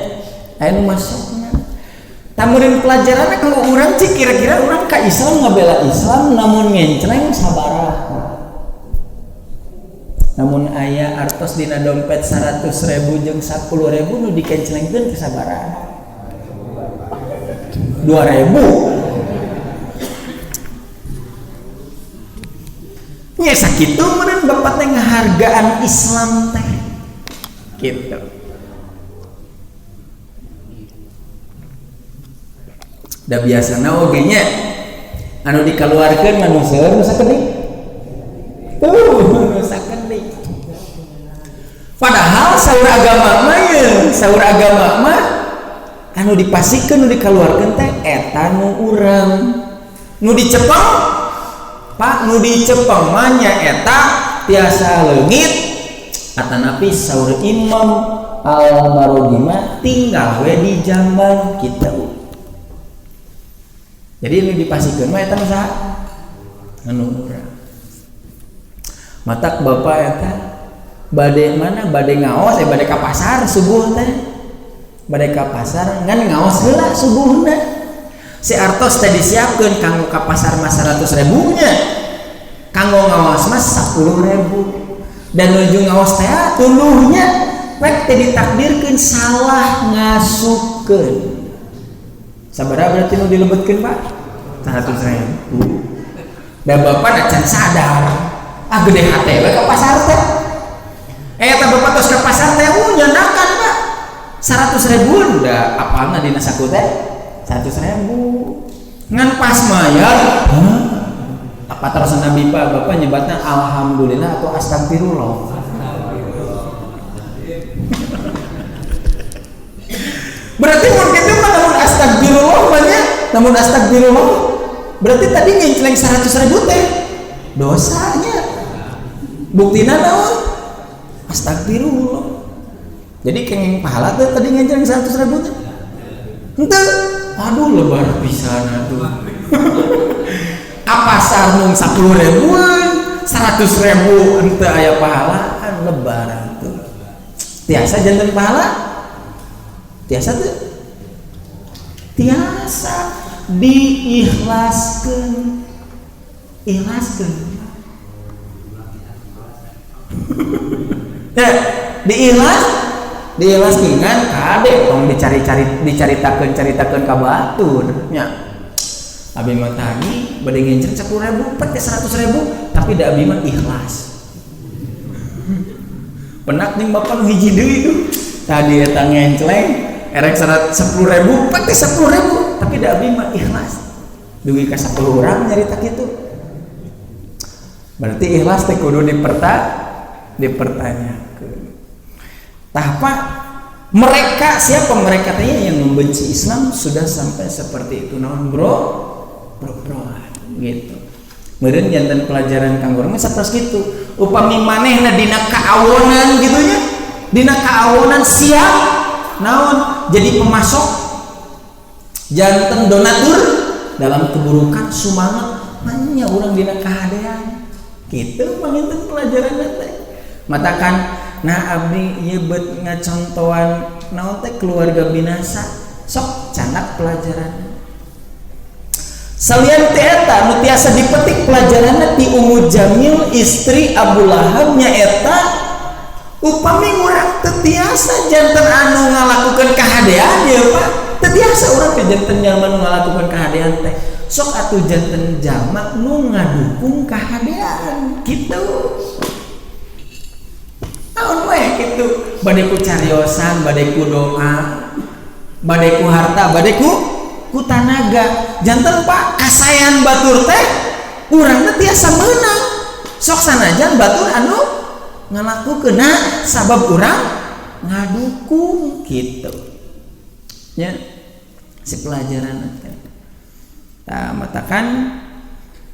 aya nu masokna. Tamurin pelajaranna kalau urang cik kira-kira urang ka Islam ngabela Islam namun ngencreng sabaraha. Namun aya artos dina dompet 100.000 jeung 10.000 nu dikenclengkeun teh sabaraha? 2.000. Nya sakitu meureun bapak teh ngahargaan Islam teh. Gitu. Da biasana oge nya anu dikeluarkeun manu seueur nu sakedik tuh nu sakedik. Padahal saur agama mah anu dipasikeun nu dikeluarkeun teh eta nu urang nu dicepeng Pak nu dicepeng mah nya eta tiasa leungit atanapi saur Imam Al-Marwazi mah tinggal we di jamban kitu. Jadi nu dipasikeun mah eta nu saha anu urang. Matak bapak eta bade mana bade ngaos bade ka pasar subuh teh bade ka pasar ngan ngaos heula subuhna si artos teh disiapkeun kanggo ka pasar mah 100.000 nya kanggo ngaos mah 10.000 dan nuju ngaos teh tuluhnya rek teh ditakdirkeun salah ngasukeun sabaraha berarti nu dilebetkeun Pak 100.000 da bapak da can sadar gede hate we ka pasar teh eta bapak tos ke pasar teh nyandakan Pak 100.000 udah apalna dina saku teh 100.000 ngan pas mayar apa terus Nabi Pak bapak nyebatna alhamdulillah atau astagfirullah berarti mun kitu mah namun astagfirullah berarti tadi ngencleng 100.000 teh dosanya buktina naon astagfirullah. Jadi kenging pahala tuh tadi ngenceng 100.000 tuh. Ente, aduh lebar pisan atuh. Apa sarung 10.000-an, 100.000 ente aya pahalaan lebaran tuh. Tiasa janten pahala? Tiasa tuh. Tiasa diikhlaskeun. Ikhlaskeun. diikhlas dengan kade tong dicaritakeun ka batur nya abi mah tadi bade ngenceng 10.000 pake 100.000 tapi da abi mah ikhlas penak ning bapak nu hiji deui tuh tadi eta ngencleng erek 10.000 pake 10.000 tapi da abi mah ikhlas dugi ka 10 urang nyarita kitu berarti ikhlas teh kudu dipertanyakan. Tahpa mereka siapa mereka tanya yang membenci Islam sudah sampai seperti itu naon bro gitu. Meureun janten pelajaran kanggo urang sapertos kitu. Upami manehna dina kaawonan gitu nya. Dina kaawonan siap naon jadi pemasok janten donatur dalam keburukan sumanget nanya urang dina kahadean. Gitu manginten pelajaran teh. Matakan nah abdi ieu beut ngacontoan naon teh keluarga binasa sok candak pelajaran. Salian teh eta nu tiasa dipetik pelajaranna ti Ummu Jamil istri Abu Lahab nya eta upami urang teu tiasa janten anu ngalakukeun kahadean ya Pak. Teu tiasa urang teh janten jalma nu ngalakukeun kahadean teh. Sok atuh janten jalma nu ngadukung kahadean kitu. Naon we kitu bade ku cariosan, bade ku doa, bade ku harta, bade ku tanaga. Janten Pak kasayan batur teh urang teh tiasa meunang. Sok sanajan batur anu ngalakukeun sabab urang ngadukung kitu. Nya si pelajaran teh. Tah matakan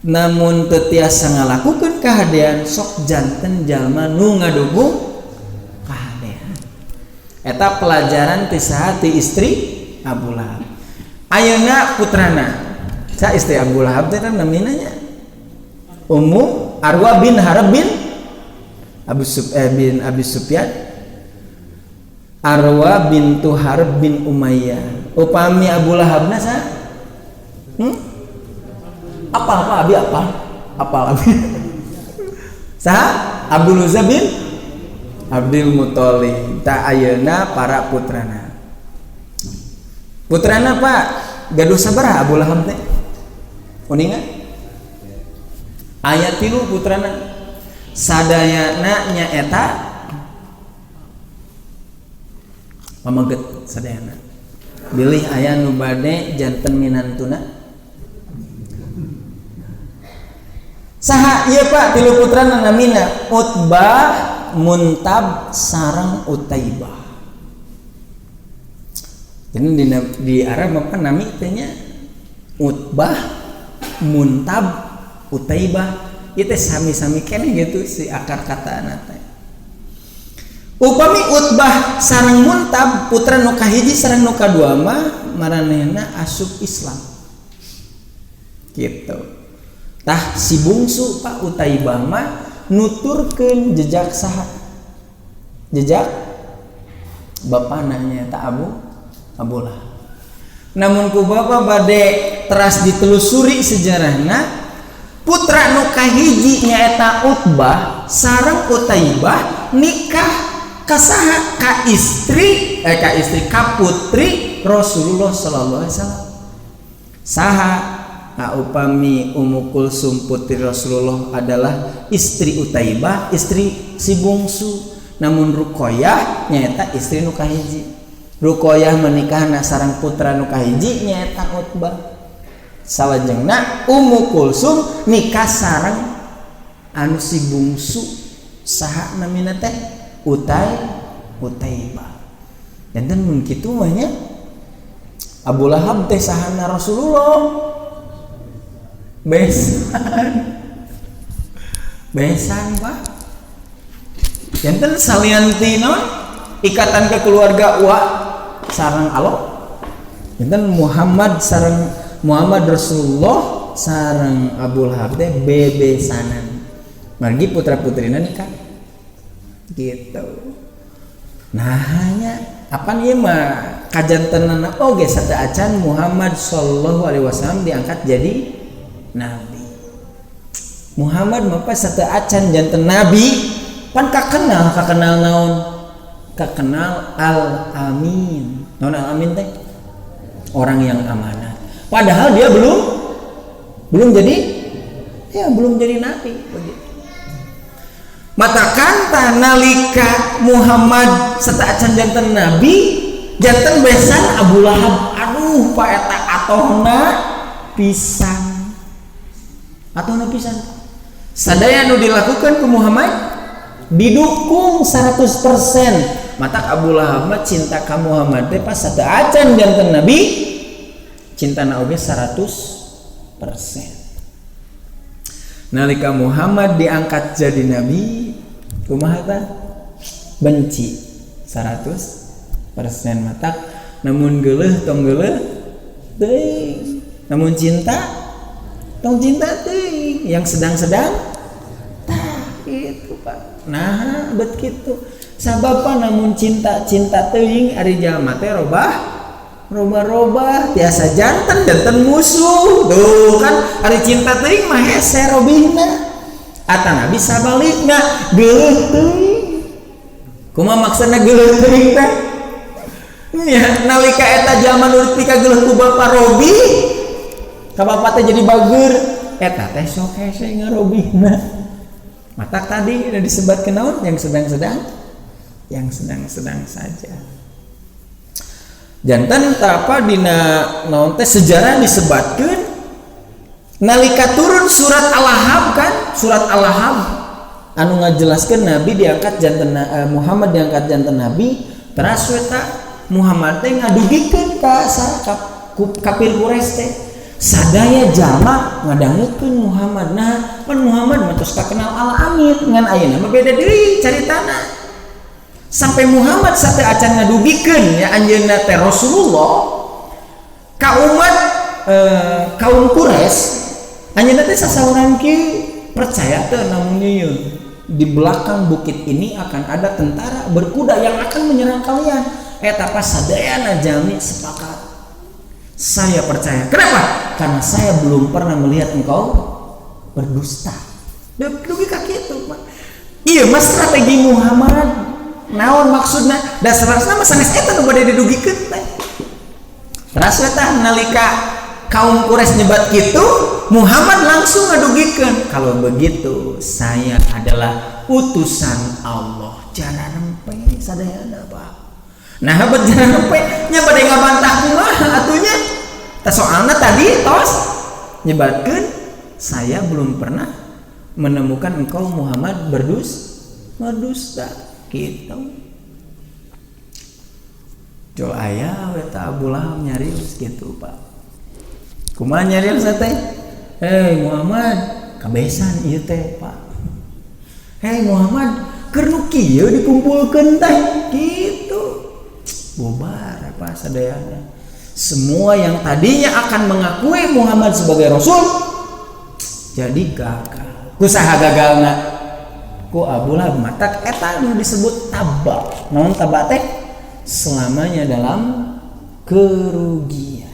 namun teu tiasa ngalakukeun kahadean sok janten jalma nu ngadukung kahadean. Eta pelajaran ti saha ti istri Abu Lahab. Ayeuna putrana sa istri Abu Lahab teh kan namina nya Ummu Arwa bin Harb bin Abi Sufyan. Arwa bintu Harb bin Umayyah. Upami Abu Lahabna sa apa abi saha Abdul Uzza bin Abdul Muthalib. Ta ayeuna para putrana Pak gaduh sabaraha Abu Lahab teh uningan aya 3 putrana sadayana nya eta pameget sadayana bilih aya nu bade janten minantuna Saha ieu Pak tilu putrana namina Utbah, Muntab, sareng Utaibah. Jadi di Arab apa nami teh nya Utbah, Muntab, Utaibah. Ieu teh sami-sami keneh gitu si akar katana teh. Upami Utbah sareng Muntab putra nu kahiji sareng nu kadua mah maranehna asup Islam. Gitu. Tah si bungsu Pak Utaibah mah nuturkeun jejak saha? Jejak bapana nya ta Abu Lahab. Namun ku bapa bade teras ditelusuri sejarahna, putra nu kahiji nyaeta Utbah sareng Utaibah nikah kasaha ka putri Rasulullah sallallahu alaihi wasallam. Saha upami Ummu Kulsum putri Rasulullah adalah istri Utaibah, istri si bungsu. Namun Ruqayyah nyaeta istri nu kahiji. Ruqayyah menikahna sareng putra nu kahiji nyaeta Utbah. Salajengna Ummu Kulsum nikah sareng anu si bungsu saha namina teh Utaibah. Dan mun kitu mah nya Abu Lahab teh sahana Rasulullah. Besan Pak. Janten salianti non ikatan kekeluarga wa sareng Allah. Janten Muhammad sareng Muhammad Rasulullah sareng Abu Lahab teh bebesanan. Margi putra-putrina nikah. Gitu. Nah hanya apa nih mah kajantenana oge sada acan Muhammad sallallahu alaihi wasallam diangkat jadi nabi. Muhammad mah pas sada acan janten nabi pan kakenal naon? Kakenal al-amin. Naon al-amin teh? Orang yang amanah. Padahal dia belum jadi nabi begitu. Matakan nalika Muhammad sataacan janten nabi janten besan Abu Lahab. Aduh Pak eta atohna pisan. Sadaya nu dilakukan ke Muhammad didukung 100%. Matak Abu Lahab mah cinta ka Muhammad teh pas sataacan janten nabi cintana oge 100%. Nalika Muhammad diangkat jadi nabi kumaha tah benci 100% matak namun geuleuh tong geuleuh teuing namun cinta tong cinta teuing yang sedang-sedang tah gitu Pak. Nah bet kitu sabab namun cinta teuing ari jalma teh robah tiasa janten musuh tuh kan hari cinta teuing mah hese robihna atana bisa balikna geuleuh teuing kumaha maksudna geuleuh teuing teh nya nalika eta zaman urip ka geuleuh ku bapa robi ka bapa teh jadi bageur eta teh sok hese ngarobihna matak tadi udah disebatkeun naon yang sedang saja. Jantan apa dina naon teh sejarah disebatkeun nalika turun surat Al-Ahzab kan surat Al-Ahzab anu ngajelaskeun nabi diangkat janten Muhammad diangkat janten nabi teras eta Muhammad teh ngadugikeun ka kafir Quraisy teh sadaya jalma ngadangeukeun Muhammad. Nah pan Muhammad mah tos kakenal al-amin ngan ayeuna mah beda deui caritana. Sampai Muhammad sate acan ngadugikeun ya anjeunna teh Rasulullah ka umat kaum Quraisy anjeunna teh sasaurang ki percaya teh namun ieu di belakang bukit ini akan ada tentara berkuda yang akan menyerang kalian. Eta pas sadayana jalmi sepakat saya percaya. Kenapa? Karena saya belum pernah melihat engkau berdusta. Dugi ka kitu Pak. Ieu mah strategi Muhammad. Naon maksudna dasar-dasarna mah sanes eta nu bade didugikeun teh. Teras eta nalika kaum Quraisy nyebat kitu, Muhammad langsung ngadugikeun, kalau begitu saya adalah utusan Allah. Jangan rempe sadayana Pak. Nah, bet jangan rempe nya bade ngabantah kumaha atunya. Tah soalna tadi tos nyebatkeun saya belum pernah menemukan engkau Muhammad berdusta gitu. Jol aya eta Abu Lahab nyarios gitu Pak. Kumaha nyarios teh? Hei Muhammad, kabesan ieu teh Pak. Hei Muhammad, keur nu kieu dikumpulkeun teh gitu. Bubar apa sadayana. Semua yang tadinya akan mengakui Muhammad sebagai Rasul jadi gagal. Kusaha gagalna? Ku Abu Lahab matak eta nu disebut tabak. Naon tabak teh? Selamanya dalam kerugian.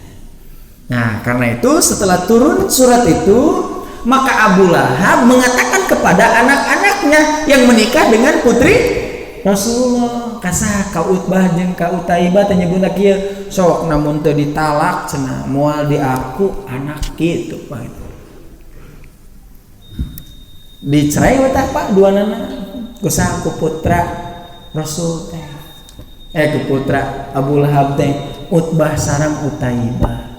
Nah, karena itu setelah turun surat itu, maka Abu Lahab mengatakan kepada anak-anaknya yang menikah dengan putri Rasulullah, kasah ka Utbah jeung ka Utaibah teh nyebutna kieu, sok namun teu ditalak cenah moal di aku anak kitu Pak. Dicerai we tah Pak duanana kusah ku putra Rasul teh. Ku putra Abu Lahab teh Utbah sareng Utaibah.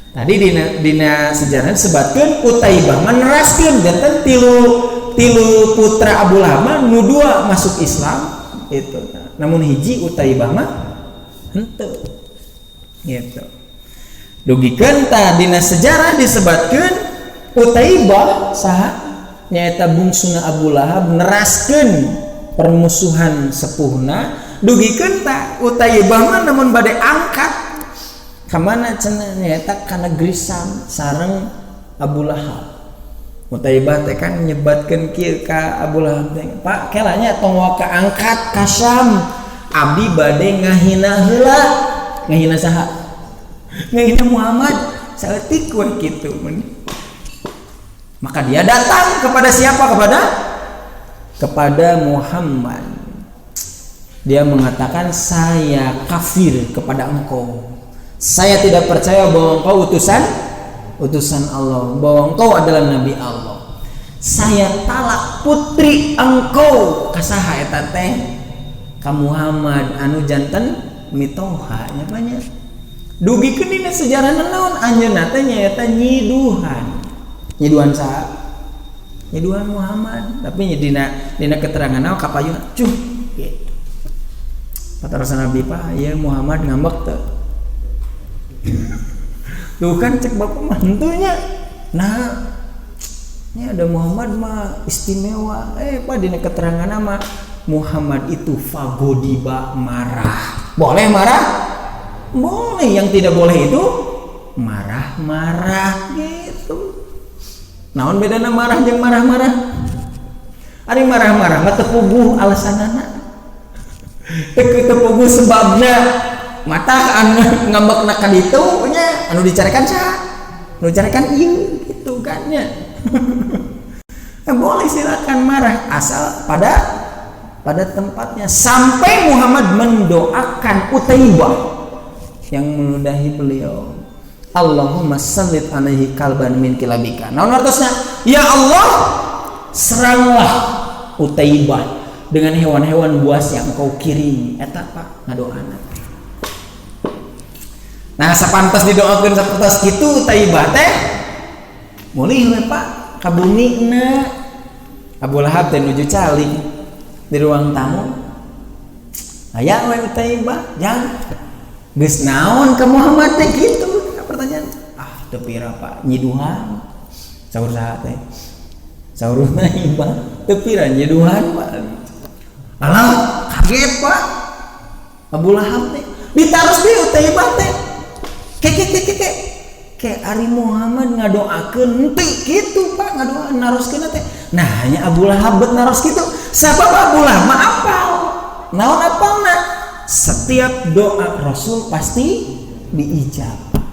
Tadi dina sejarah sebatkeun Utaibah meneraskeun janten tilu putra Abu Lahab nu dua masuk Islam itu. Namun hiji Utaibah mah henteu. Gitu. Dugikeun tah dina sejarah disebatkeun Utaibah saha nyaeta bungsuna Abu Lahab neraskeun permusuhan sepuhna. Dugikeun tah Utaibah mah namun bade angkat ka mana cenah nyaeta ka negeri Sam sareng Abu Lahab. Utaibah teh kan nyebatkeun kieu ka Abu Lahab teh, Pak kelanya tong wa kaangkat ka Sam. Abdi bade ngahina heula. Ngahina saha? Ngahina Muhammad. Saeutik we kitu mun. Maka dia datang kepada siapa? Kepada Muhammad. Dia mengatakan saya kafir kepada engkau. Saya tidak percaya bahwa engkau utusan Allah, bahwa engkau adalah nabi Allah. Saya talak putri engkau kasaha eta teh ka Muhammad anu janten mitoha nya banyak. Dugikeun dina sejarah naon anjeunna teh nyaeta nyiduhan. Nyiduhan saha? Nyiduhan Muhammad, tapi dina keterangan naon kapayun cuh gitu. Kata Rasul Nabi Pak, ya Muhammad ngambek tuh. Tuh kan cek bapak mantunya. Nah, ini ada Muhammad mah istimewa. Pak dina keterangan nama Muhammad itu fagodiba marah. Boleh marah? Boleh. Yang tidak boleh itu marah-marah gitu. Naon bedana marah jeung marah-marah? Ari marah-marah mah teu puguh alasanana. Teu sebabna mata anu ngambekna ka ditu nya anu dicarikan saha? Anu dicarikan ieu gitu kan nya. Boleh silakan marah asal pada tempatnya sampai Muhammad mendoakan Utaibah yang meludahi beliau. Allahumma sallit alaihi kalban min kilabika. Naon artosna? Ya Allah, seranglah Utaibah dengan hewan-hewan buas yang engkau kirim. Eta Pak ngadoana. Nah, sapantos didoakeun sapertos kitu Utaibah teh mulih we Pak ka bumina. Abu Lahab teh nuju calik di ruang tamu. Aya we Utaibah, jang. Geus naon ka Muhammad teh kitu? Pertanyaan. Teu pira Pak, nyiduhan. Saur saha teh? Saur Utaibah. Teu pira nyiduhan Pak. Alah, kaget Pak. Abu Lahab teh ditaros deui Utaibah teh. Ke ari Muhammad ngadoakeun henteu kitu Pak, ngadoa naroskeun teh. Nah, nya Abu Lahab bet naros kitu. Sabab Abu Lahab mah apal. Naon apalna? Setiap doa Rasul pasti diijabah.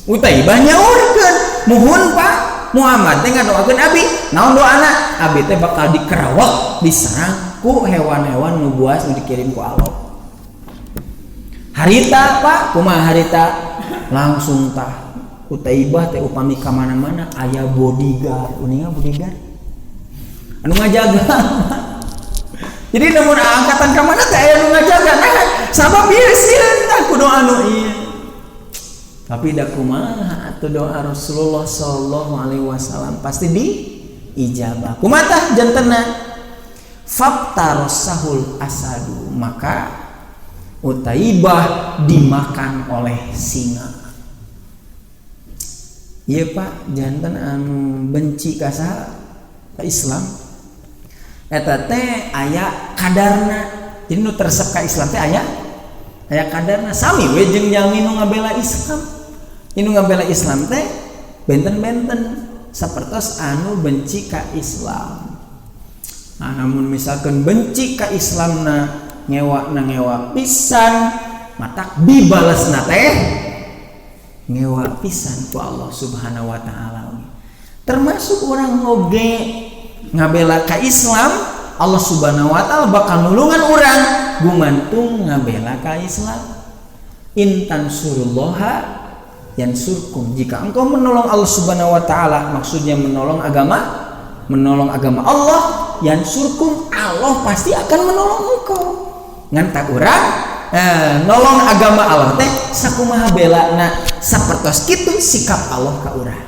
Utaibah nyaurkeun, muhun Pak, Muhammad teh ngadoakeun abi. Naon doana? Abi teh bakal dikerawak, diserang ku hewan-hewan nu buas nu dikirim ku Allah. Harita Pak, kumaha harita? Langsung tah Utaibah teh upami ka mana-mana aya bodyguard, uninga bodyguard anu ngajaga. Jadi namun angkatan ka mana teh aya nu ngajaga. Nah, sabab ieu sieun tah kudu anu ieu. Tapi da kumaha atuh doa Rasulullah sallallahu alaihi wasallam pasti ijabah. Kumatah jantena faftarosahul asadu, maka Utaibah dimakan oleh singa. Iya Pak, jantan anu benci ka saha? Ka Islam. Eta teh aya kadarna. Jadi nu teresep ka Islam teh aya kadarna. Sami we jeung jalmi nu ngabela Islam. Inu ngabela Islam teh benten-benten sapertos anu benci ka Islam. Nah, namun misalkan benci ka Islamna ngewa pisan, matak dibalasna teh ngewa pisan ku Allah Subhanahu wa taala. Termasuk orang ngoge ngabela ka Islam, Allah Subhanahu wa taala bakal nulungan orang gumantung ngabela ka Islam. Intan surullaha yansurkum, jika engkau menolong Allah Subhanahu wa taala, maksudnya menolong agama Allah, yansurkum, Allah pasti akan menolong engkau. Ngan tak urang nolong agama Allah teh sakumaha belana sapertos kitu sikap Allah ka urang.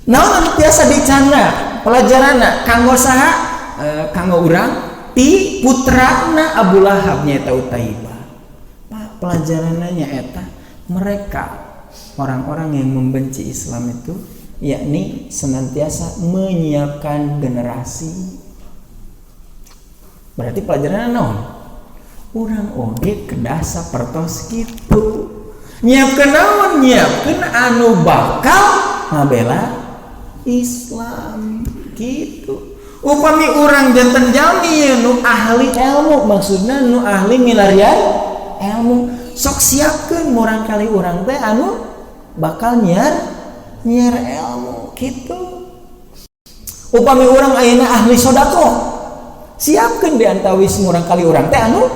Naon biasa dicanda pelajaranna kanggo saha? Kanggo urang ti putrana Abu Lahab nyaeta Utaibah. Pak, pelajaranna nyaeta mereka orang-orang yang membenci Islam itu yakni senantiasa menyiapkan generasi. Berarti pelajaranna naon? Urang oge kedah sapertos kitu. Nyiapkeun naon? Nyiapkeun anu bakal ngabela Islam gitu. Upami urang janten jalmi nu ahli ilmu, maksudna nu ahli milarian ilmu, sok siapkeun murang kali urang teh anu bakal nyiar ilmu gitu. Upami urang ayeuna ahli sodako, siapkeun di antawis murang kali urang teh anu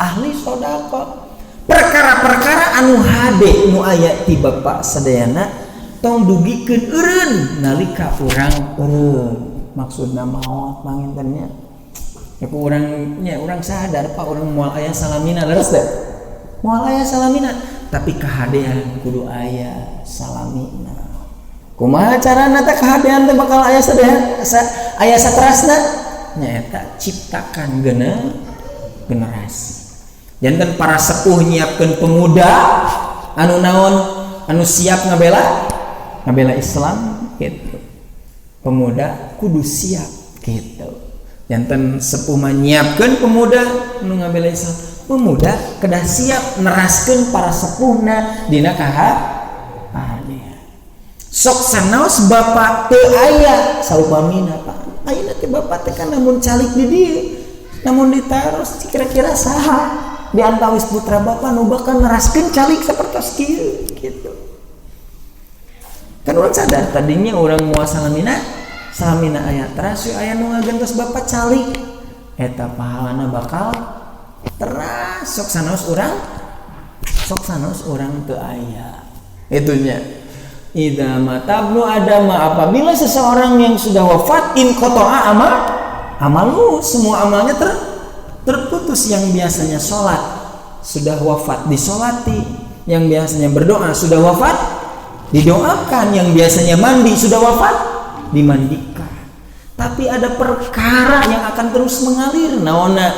ahli sodako. Perkara-perkara anu hade nu aya ti Bapak sadayana tong dugikeun eureun nalika urang eureun. Maksudna maot pangintennya. Ya ku urang sadar Pak urang moal aya salamina leres teh. Moal aya salamina, tapi kahadean kudu aya salamina. Kumaha carana teh kahadean teh bakal aya sadehan aya saterasna? Nyaeta ciptakan generasi. Janten para sepuh nyiapkeun pemuda anu naon, anu siap ngabela Islam gitu. Pemuda kudu siap gitu. Janten sepuh mah nyiapkeun pemuda anu ngabela Islam. Pemuda kedah siap neraskeun para sepuhna dina kahadean. Sok sanaos bapak teu aya sarupamina Pak. Ayeuna teh bapak teh kan namun calik di dieu. Namun ditaros kira-kira saha di antawis putra bapak nu bakal neraskeun calik sapertos kieu gitu. Kan urang sadar tadinya urang moal salamina aya teras aya nu ngagentos bapak calik. Eta pahalana bakal teras sok sanaos urang teu aya. Itunya idza matabnu adama, apabila seseorang yang sudah wafat in qata'a amalu, semua amalnya terputus. Yang biasanya sholat sudah wafat disolati, yang biasanya berdoa sudah wafat didoakan, yang biasanya mandi sudah wafat dimandikan. Tapi ada perkara yang akan terus mengalir, naona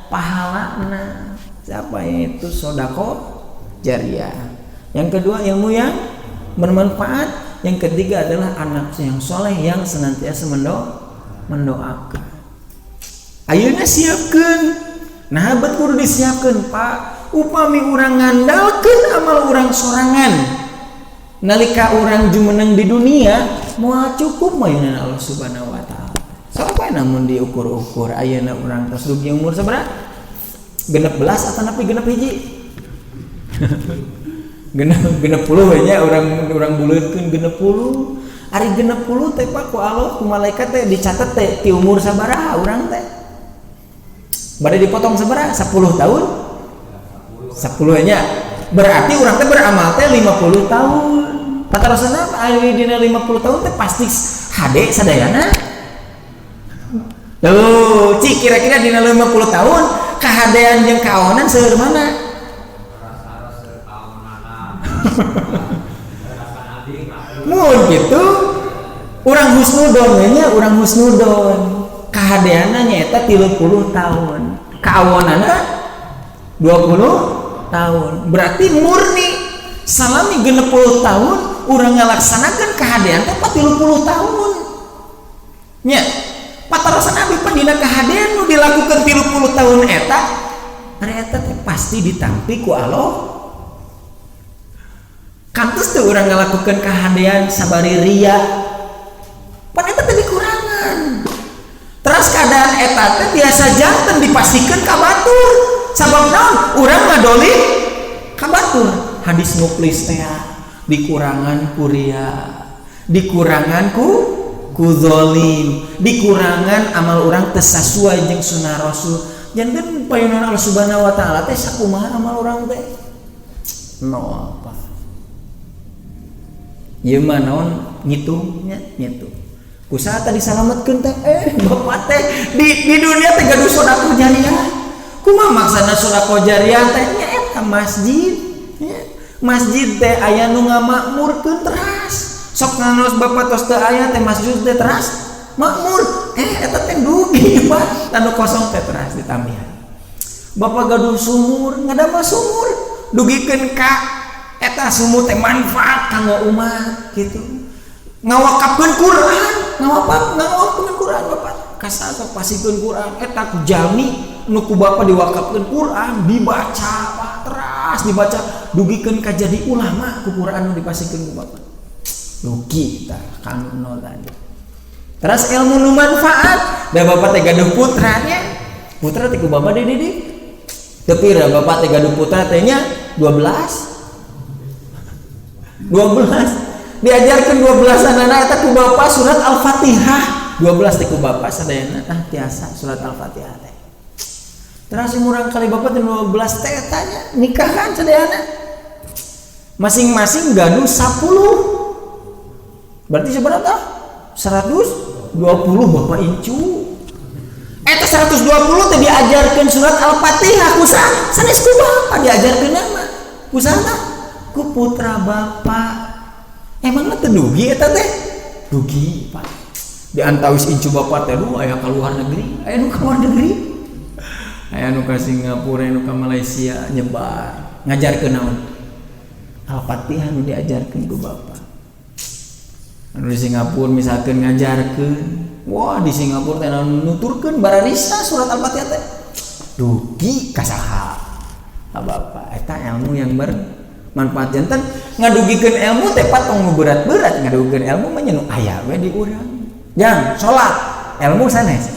pahalana. Siapa itu? Sodako jariyah. Yang kedua ilmu yang bermanfaat. Yang ketiga adalah anak yang soleh yang senantiasa mendoakan. Ayeuna siapkeun. Nah, bet kudu disiapkeun Pak. Upami urang ngandalkeun amal urang sorangan, nalika urang jumeneng di dunia moal cukup mayeunan Allah Subhanahu wa taala. Sampai namun diukur-ukur ayeuna urang tos dugi umur sabaraha? 16 atau nepi 6 hiji? 60 nya urang buleutkeun 60. Ari 60 teh Pak ku Allah ku malaikat teh dicatat teh ti umur sabaraha urang teh? Bade dipotong sabaraha? 10 tahun? 10 nya. Berarti urang teh beramal teh 50 tahun. Patarosna ari dina 50 tahun teh pasti hade sadayana. Tuh, cik kira-kira dina 50 tahun kahadean jeung kaonan seueur mana? Mun gitu Urang husnudon nya urang husnudon kahadeanna nyaeta 30 tahun kaawonana 20 tahun berarti murni salami 60 tahun urang ngalaksanakeun kahadean teh 30 tahun nya patarasan abdi pandina kahadean nu dilakukeun 30 tahun eta eta teh pasti ditampi ku Allah kantos teh urang ngalakukeun kahadean sabari ria pan eta teh dikurangan terus keadaan eta teh biasa janten dipasikeun ka batur sabab naon urang ngadolim ka batur hadis muklis teh dikurangan ku ria dikurangan ku zalim dikurangan amal urang teu sasuai jeung sunah rasul janten payunan Allah Subhanahu wa taala teh sakumaha amal urang teh no apa ieu mah naon ngitungnya ngitung kusaha tadi disalametkeun teh bapak teh di dunia teh gaduh sedekah jariah kumaha maksana sedekah jariah teh nya eta masjid masjid teh aya nu ngamakmurkeun teras sok nganos bapak tos teu aya teh masjid teh teras makmur eta teh dugi Pak anu kosong teh teras ditambihan bapak gaduh sumur ngadamel sumur dugikeun ka eta sumur teh manfaat kanggo umat gitu ngawakapkeun Quran ngawakapkeun Quran bapak kasasa pasikeun Quran eta ku jalmi nu ku bapak diwakafkeun Quran dibaca Pak teras dibaca dugikeun ka jadi ulama ku Quran nu dipasikeun ku bapak dugi tah kanggo tadi teras ilmu nu manfaat da bapak teh gaduh putranya putra teh ku bapak dididik teu pira bapak teh gaduh putra teh nya 12 diajarkan 12 anak eta ku bapak surat Al-Fatihah 12 teh ku bapak sadayana tiasa surat Al-Fatihah teh terus umurang kali bapak teh 12 teh tanya nikahan sadayana masing-masing gaduh 10 berarti seberapa 120 bapak incu eta 120 teh diajarkan surat Al-Fatihah kusaha sanes ku bapak diajarkeun nama kusaha ku putra bapak emangnya teu dugi eta teh dugi Pak di antawis incu bapak teh lu aya ka luar negeri aya nu ka luar negeri aya nu ka Singapura aya nu ka Malaysia nyebar ngajarkeun naon Al-Fatihah nu diajarkeun ku bapak anu di Singapura misalkeun ngajarkeun wah di Singapura teh nuturkeun bararisa surat Al-Fatihah teh dugi ka saha bapak eta ilmu yang manfaat jantan ngadugikeun ilmu teh patong nu berat-berat ngadugikeun ilmu mah nya nu aya we di urang jang salat ilmu sanes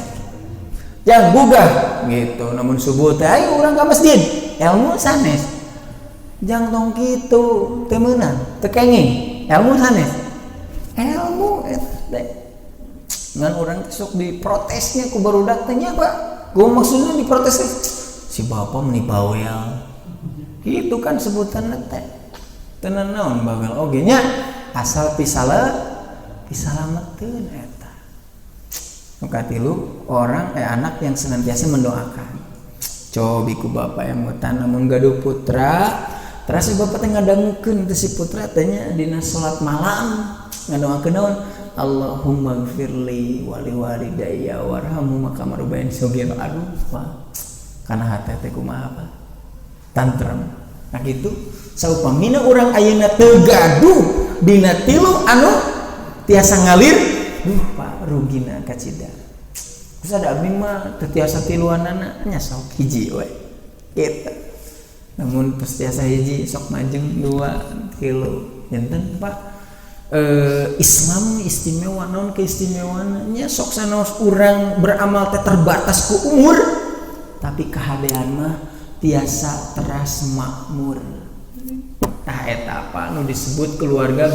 jang gugah gitu namun subuh teh ayo urang ka masjid ilmu sanes jang tong kitu teu meunang teu kenging ilmu sanes ilmu eta ngan urang sok diprotesnya ku barudak teh nya Pak gua maksudnya diprotes si bapak meuni bawel itu kan sebutan teh tenan naon bawel oge nya asal pisalametkeun eta nu katilu orang anak yang senantiasa mendoakan cobi ku bapak yang mutan namun gaduh putra terus si bapak teh ngadangukeun teh si putra teh nya dina salat malam ngadoakeun naon Allahumma gfirli wa liwalidayya warhamhuma kama rabbayani shaghira aduh Pak kana hate teh kumaha Pak tantrem nah gitu saupamina urang ayeuna teu gaduh dina tilu anu tiasa ngalir Pak rugina kacida terus ada abdi mah teu tiasa tiluanana nya sok hiji we kitu namun pas tiasa hiji sok majeng 2 kilo janten Pak Islam istimewa naon keistimewaannya sok sanos urang beramal teh terbatas ku umur tapi kahadean mah tiasa teras makmur tah eta apa nu disebut keluarga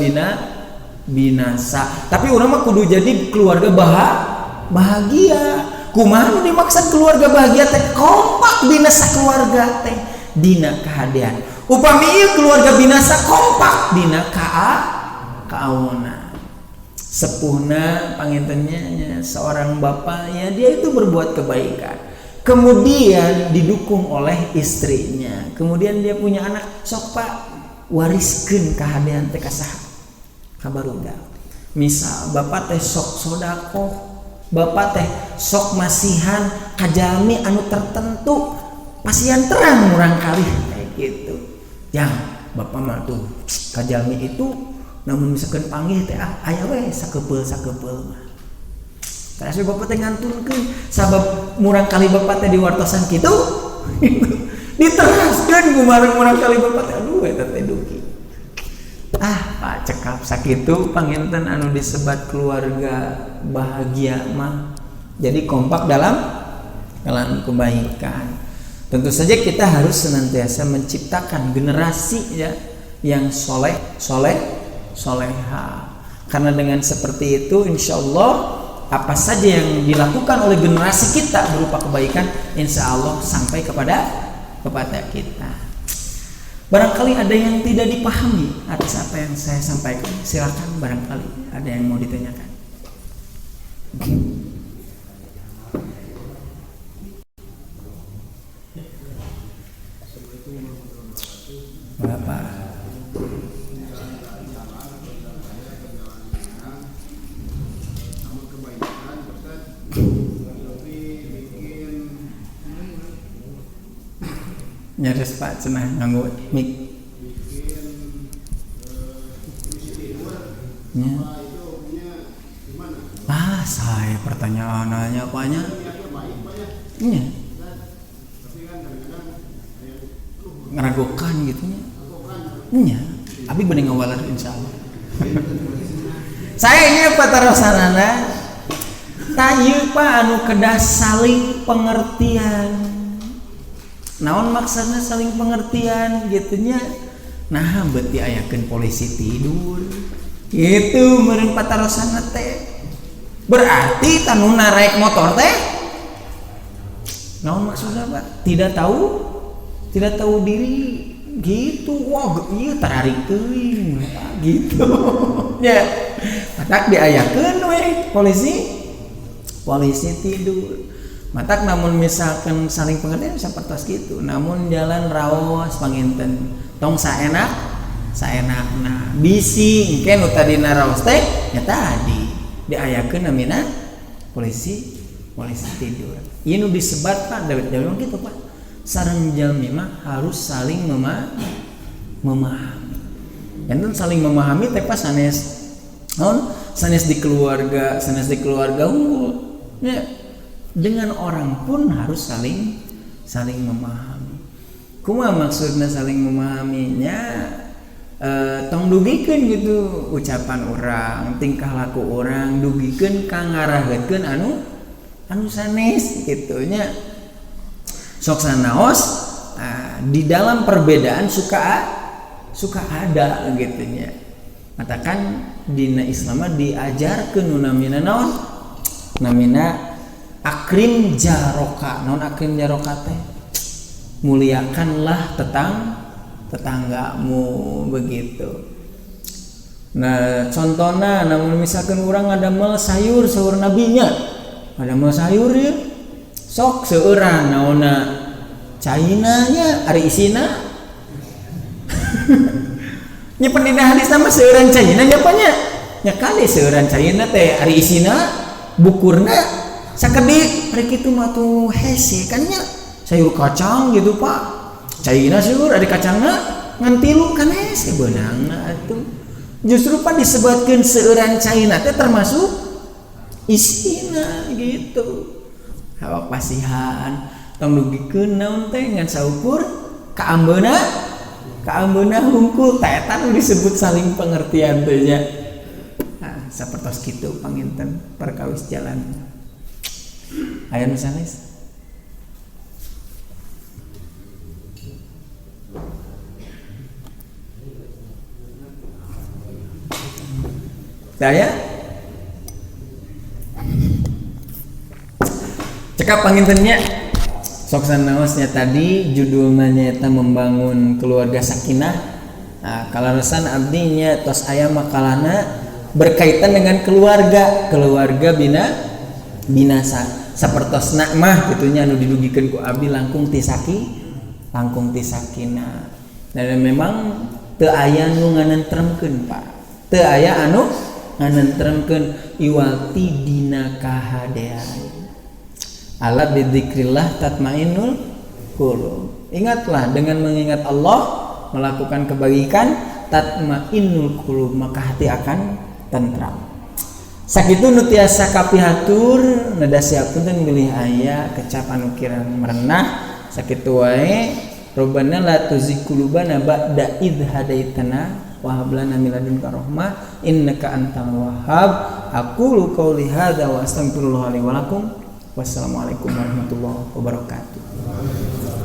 binasa tapi urang mah kudu jadi keluarga bahagia kumaha nu dimaksud keluarga bahagia teh kompak dina sakeluarga teh dina kahadean upami ieu keluarga binasa kompak dina kaawona sepuhna pangintennya seorang bapak ya dia itu berbuat kebaikan kemudian didukung oleh istrinya kemudian dia punya anak sok Pak wariskeun kahadean teh ka saha ka barudak Misal bapak teh sok sodako, bapak teh sok masihan kajalmi anu tertentu, pasian terang murang kali kayak gitu. Yang bapak mah tuh kajalmi itu namun misalkan panggil teh aya we sakepeul mah. Terus bapak teh ngantunkeun sabab murang kali bapak teh diwartosan kitu. Diteraskeun ku murang kali bapak teh aduh eta teh dugi. Pak cekap sakitu panginten anu disebat keluarga bahagia mah. Jadi kompak dalam kebaikan. Tentu saja kita harus senantiasa menciptakan generasi ya yang soleha. Karena dengan seperti itu insya Allah apa saja yang dilakukan oleh generasi kita berupa kebaikan insya Allah sampai kepada kita. Barangkali ada yang tidak dipahami atas apa yang saya sampaikan. Silakan, barangkali ada yang mau ditanyakan. Bapak. Nyaris Pak cenah nganggo mic. Ya. Saya pertanyaannya apanya? Iya. Ngeragukan gitu nya. Iya. Abi bener ngawalar insyaallah. Saya ini patarosanana tayeu Pak anu kedah saling pengertian. Naon maksudnya saling pengertian gitunya. Nah beuti ayakeun polisi tidur gitu meureun patarosana teh. Berarti tanu naik motor teh naon maksudnya Pak? Tidak tahu diri gitu. Wah ieu tararik teuing gitu. Ya. Matak diayakeun we polisi tidur. Matak namun misalkan saling pengertian sapertos gitu. Namun jalan raos panginten tong saenakna bisi engke nu tadina raos teh nya tadi diayakeun namina polisi tidur. Ieu nu disebat Pak dari kitu Pak. Sareng jalmi mah harus saling memahami. Enten saling memahami teh pas sanes di keluarga unggul. Ya. Dengan orang pun harus saling memahami. Kumaha maksudna saling memahaminya? Tong dugikeun gitu ucapan orang, tingkah laku orang, dugikeun ka ngaraheutkeun anu sanes gitu nya. Sok sanaos di dalam perbedaan suka ada gitu nya. Katakan dina Islam diajarkeun nu namina naon? Namina akrim jaroka. Non akrim jaroka teh muliakanlah tetanggamu begitu. Nah contohnya namun misalkan orang ada mal sayur seueur nabinya ada mal sayur ya sok seueuran naonna caina nya ari isina nya pendina hadis nama seueuran caina nya apanya nya kali seueuran caina teh ari isina bukurna sakedik ari kitu mah tuh hese kan nya sayur kacang gitu Pak caina sayur ada kacangna ngan tilu kan hese beunangna atuh justru Pak disebutkeun seueuran caina teh termasuk isina gitu awak pasihan tong dugikeun naon teh ngan saukur kaambeuna hungkul teh eta nu disebut saling pengertian teh nya sapertos kitu panginten perkawis jalan. Aya nu sanes? Saya cekap pangintennya sok sanaosnya tadi judulna nyaeta membangun keluarga sakinah. Nah, kalaresan abdi nya tos aya makalana berkaitan dengan keluarga binasa sapertosna mah gitunya anu didugikeun ku abdi langkung ti sakinah. Dan memang teu aya nu nganentremkeun Pak. Teu aya anu nganentremkeun iwati dina kahadean. Ala bidzikrillah tatmainnul qulub. Ingatlah, dengan mengingat Allah, melakukan kebaikan, tatmainnul qulub, maka hati akan tentram. Sakitu nu tiasa kapihatur nada siapunten milih aya kecap anu kirang merenah sakitu wae. Robbana la tuzigh qulubana ba'da idh hadaitana wa hab lana min ladunka rahmah innaka antal wahhab. Aqulu qouli hadza wa astaghfirullah li wa lakum. Wassalamualaikum warahmatullahi wabarakatuh.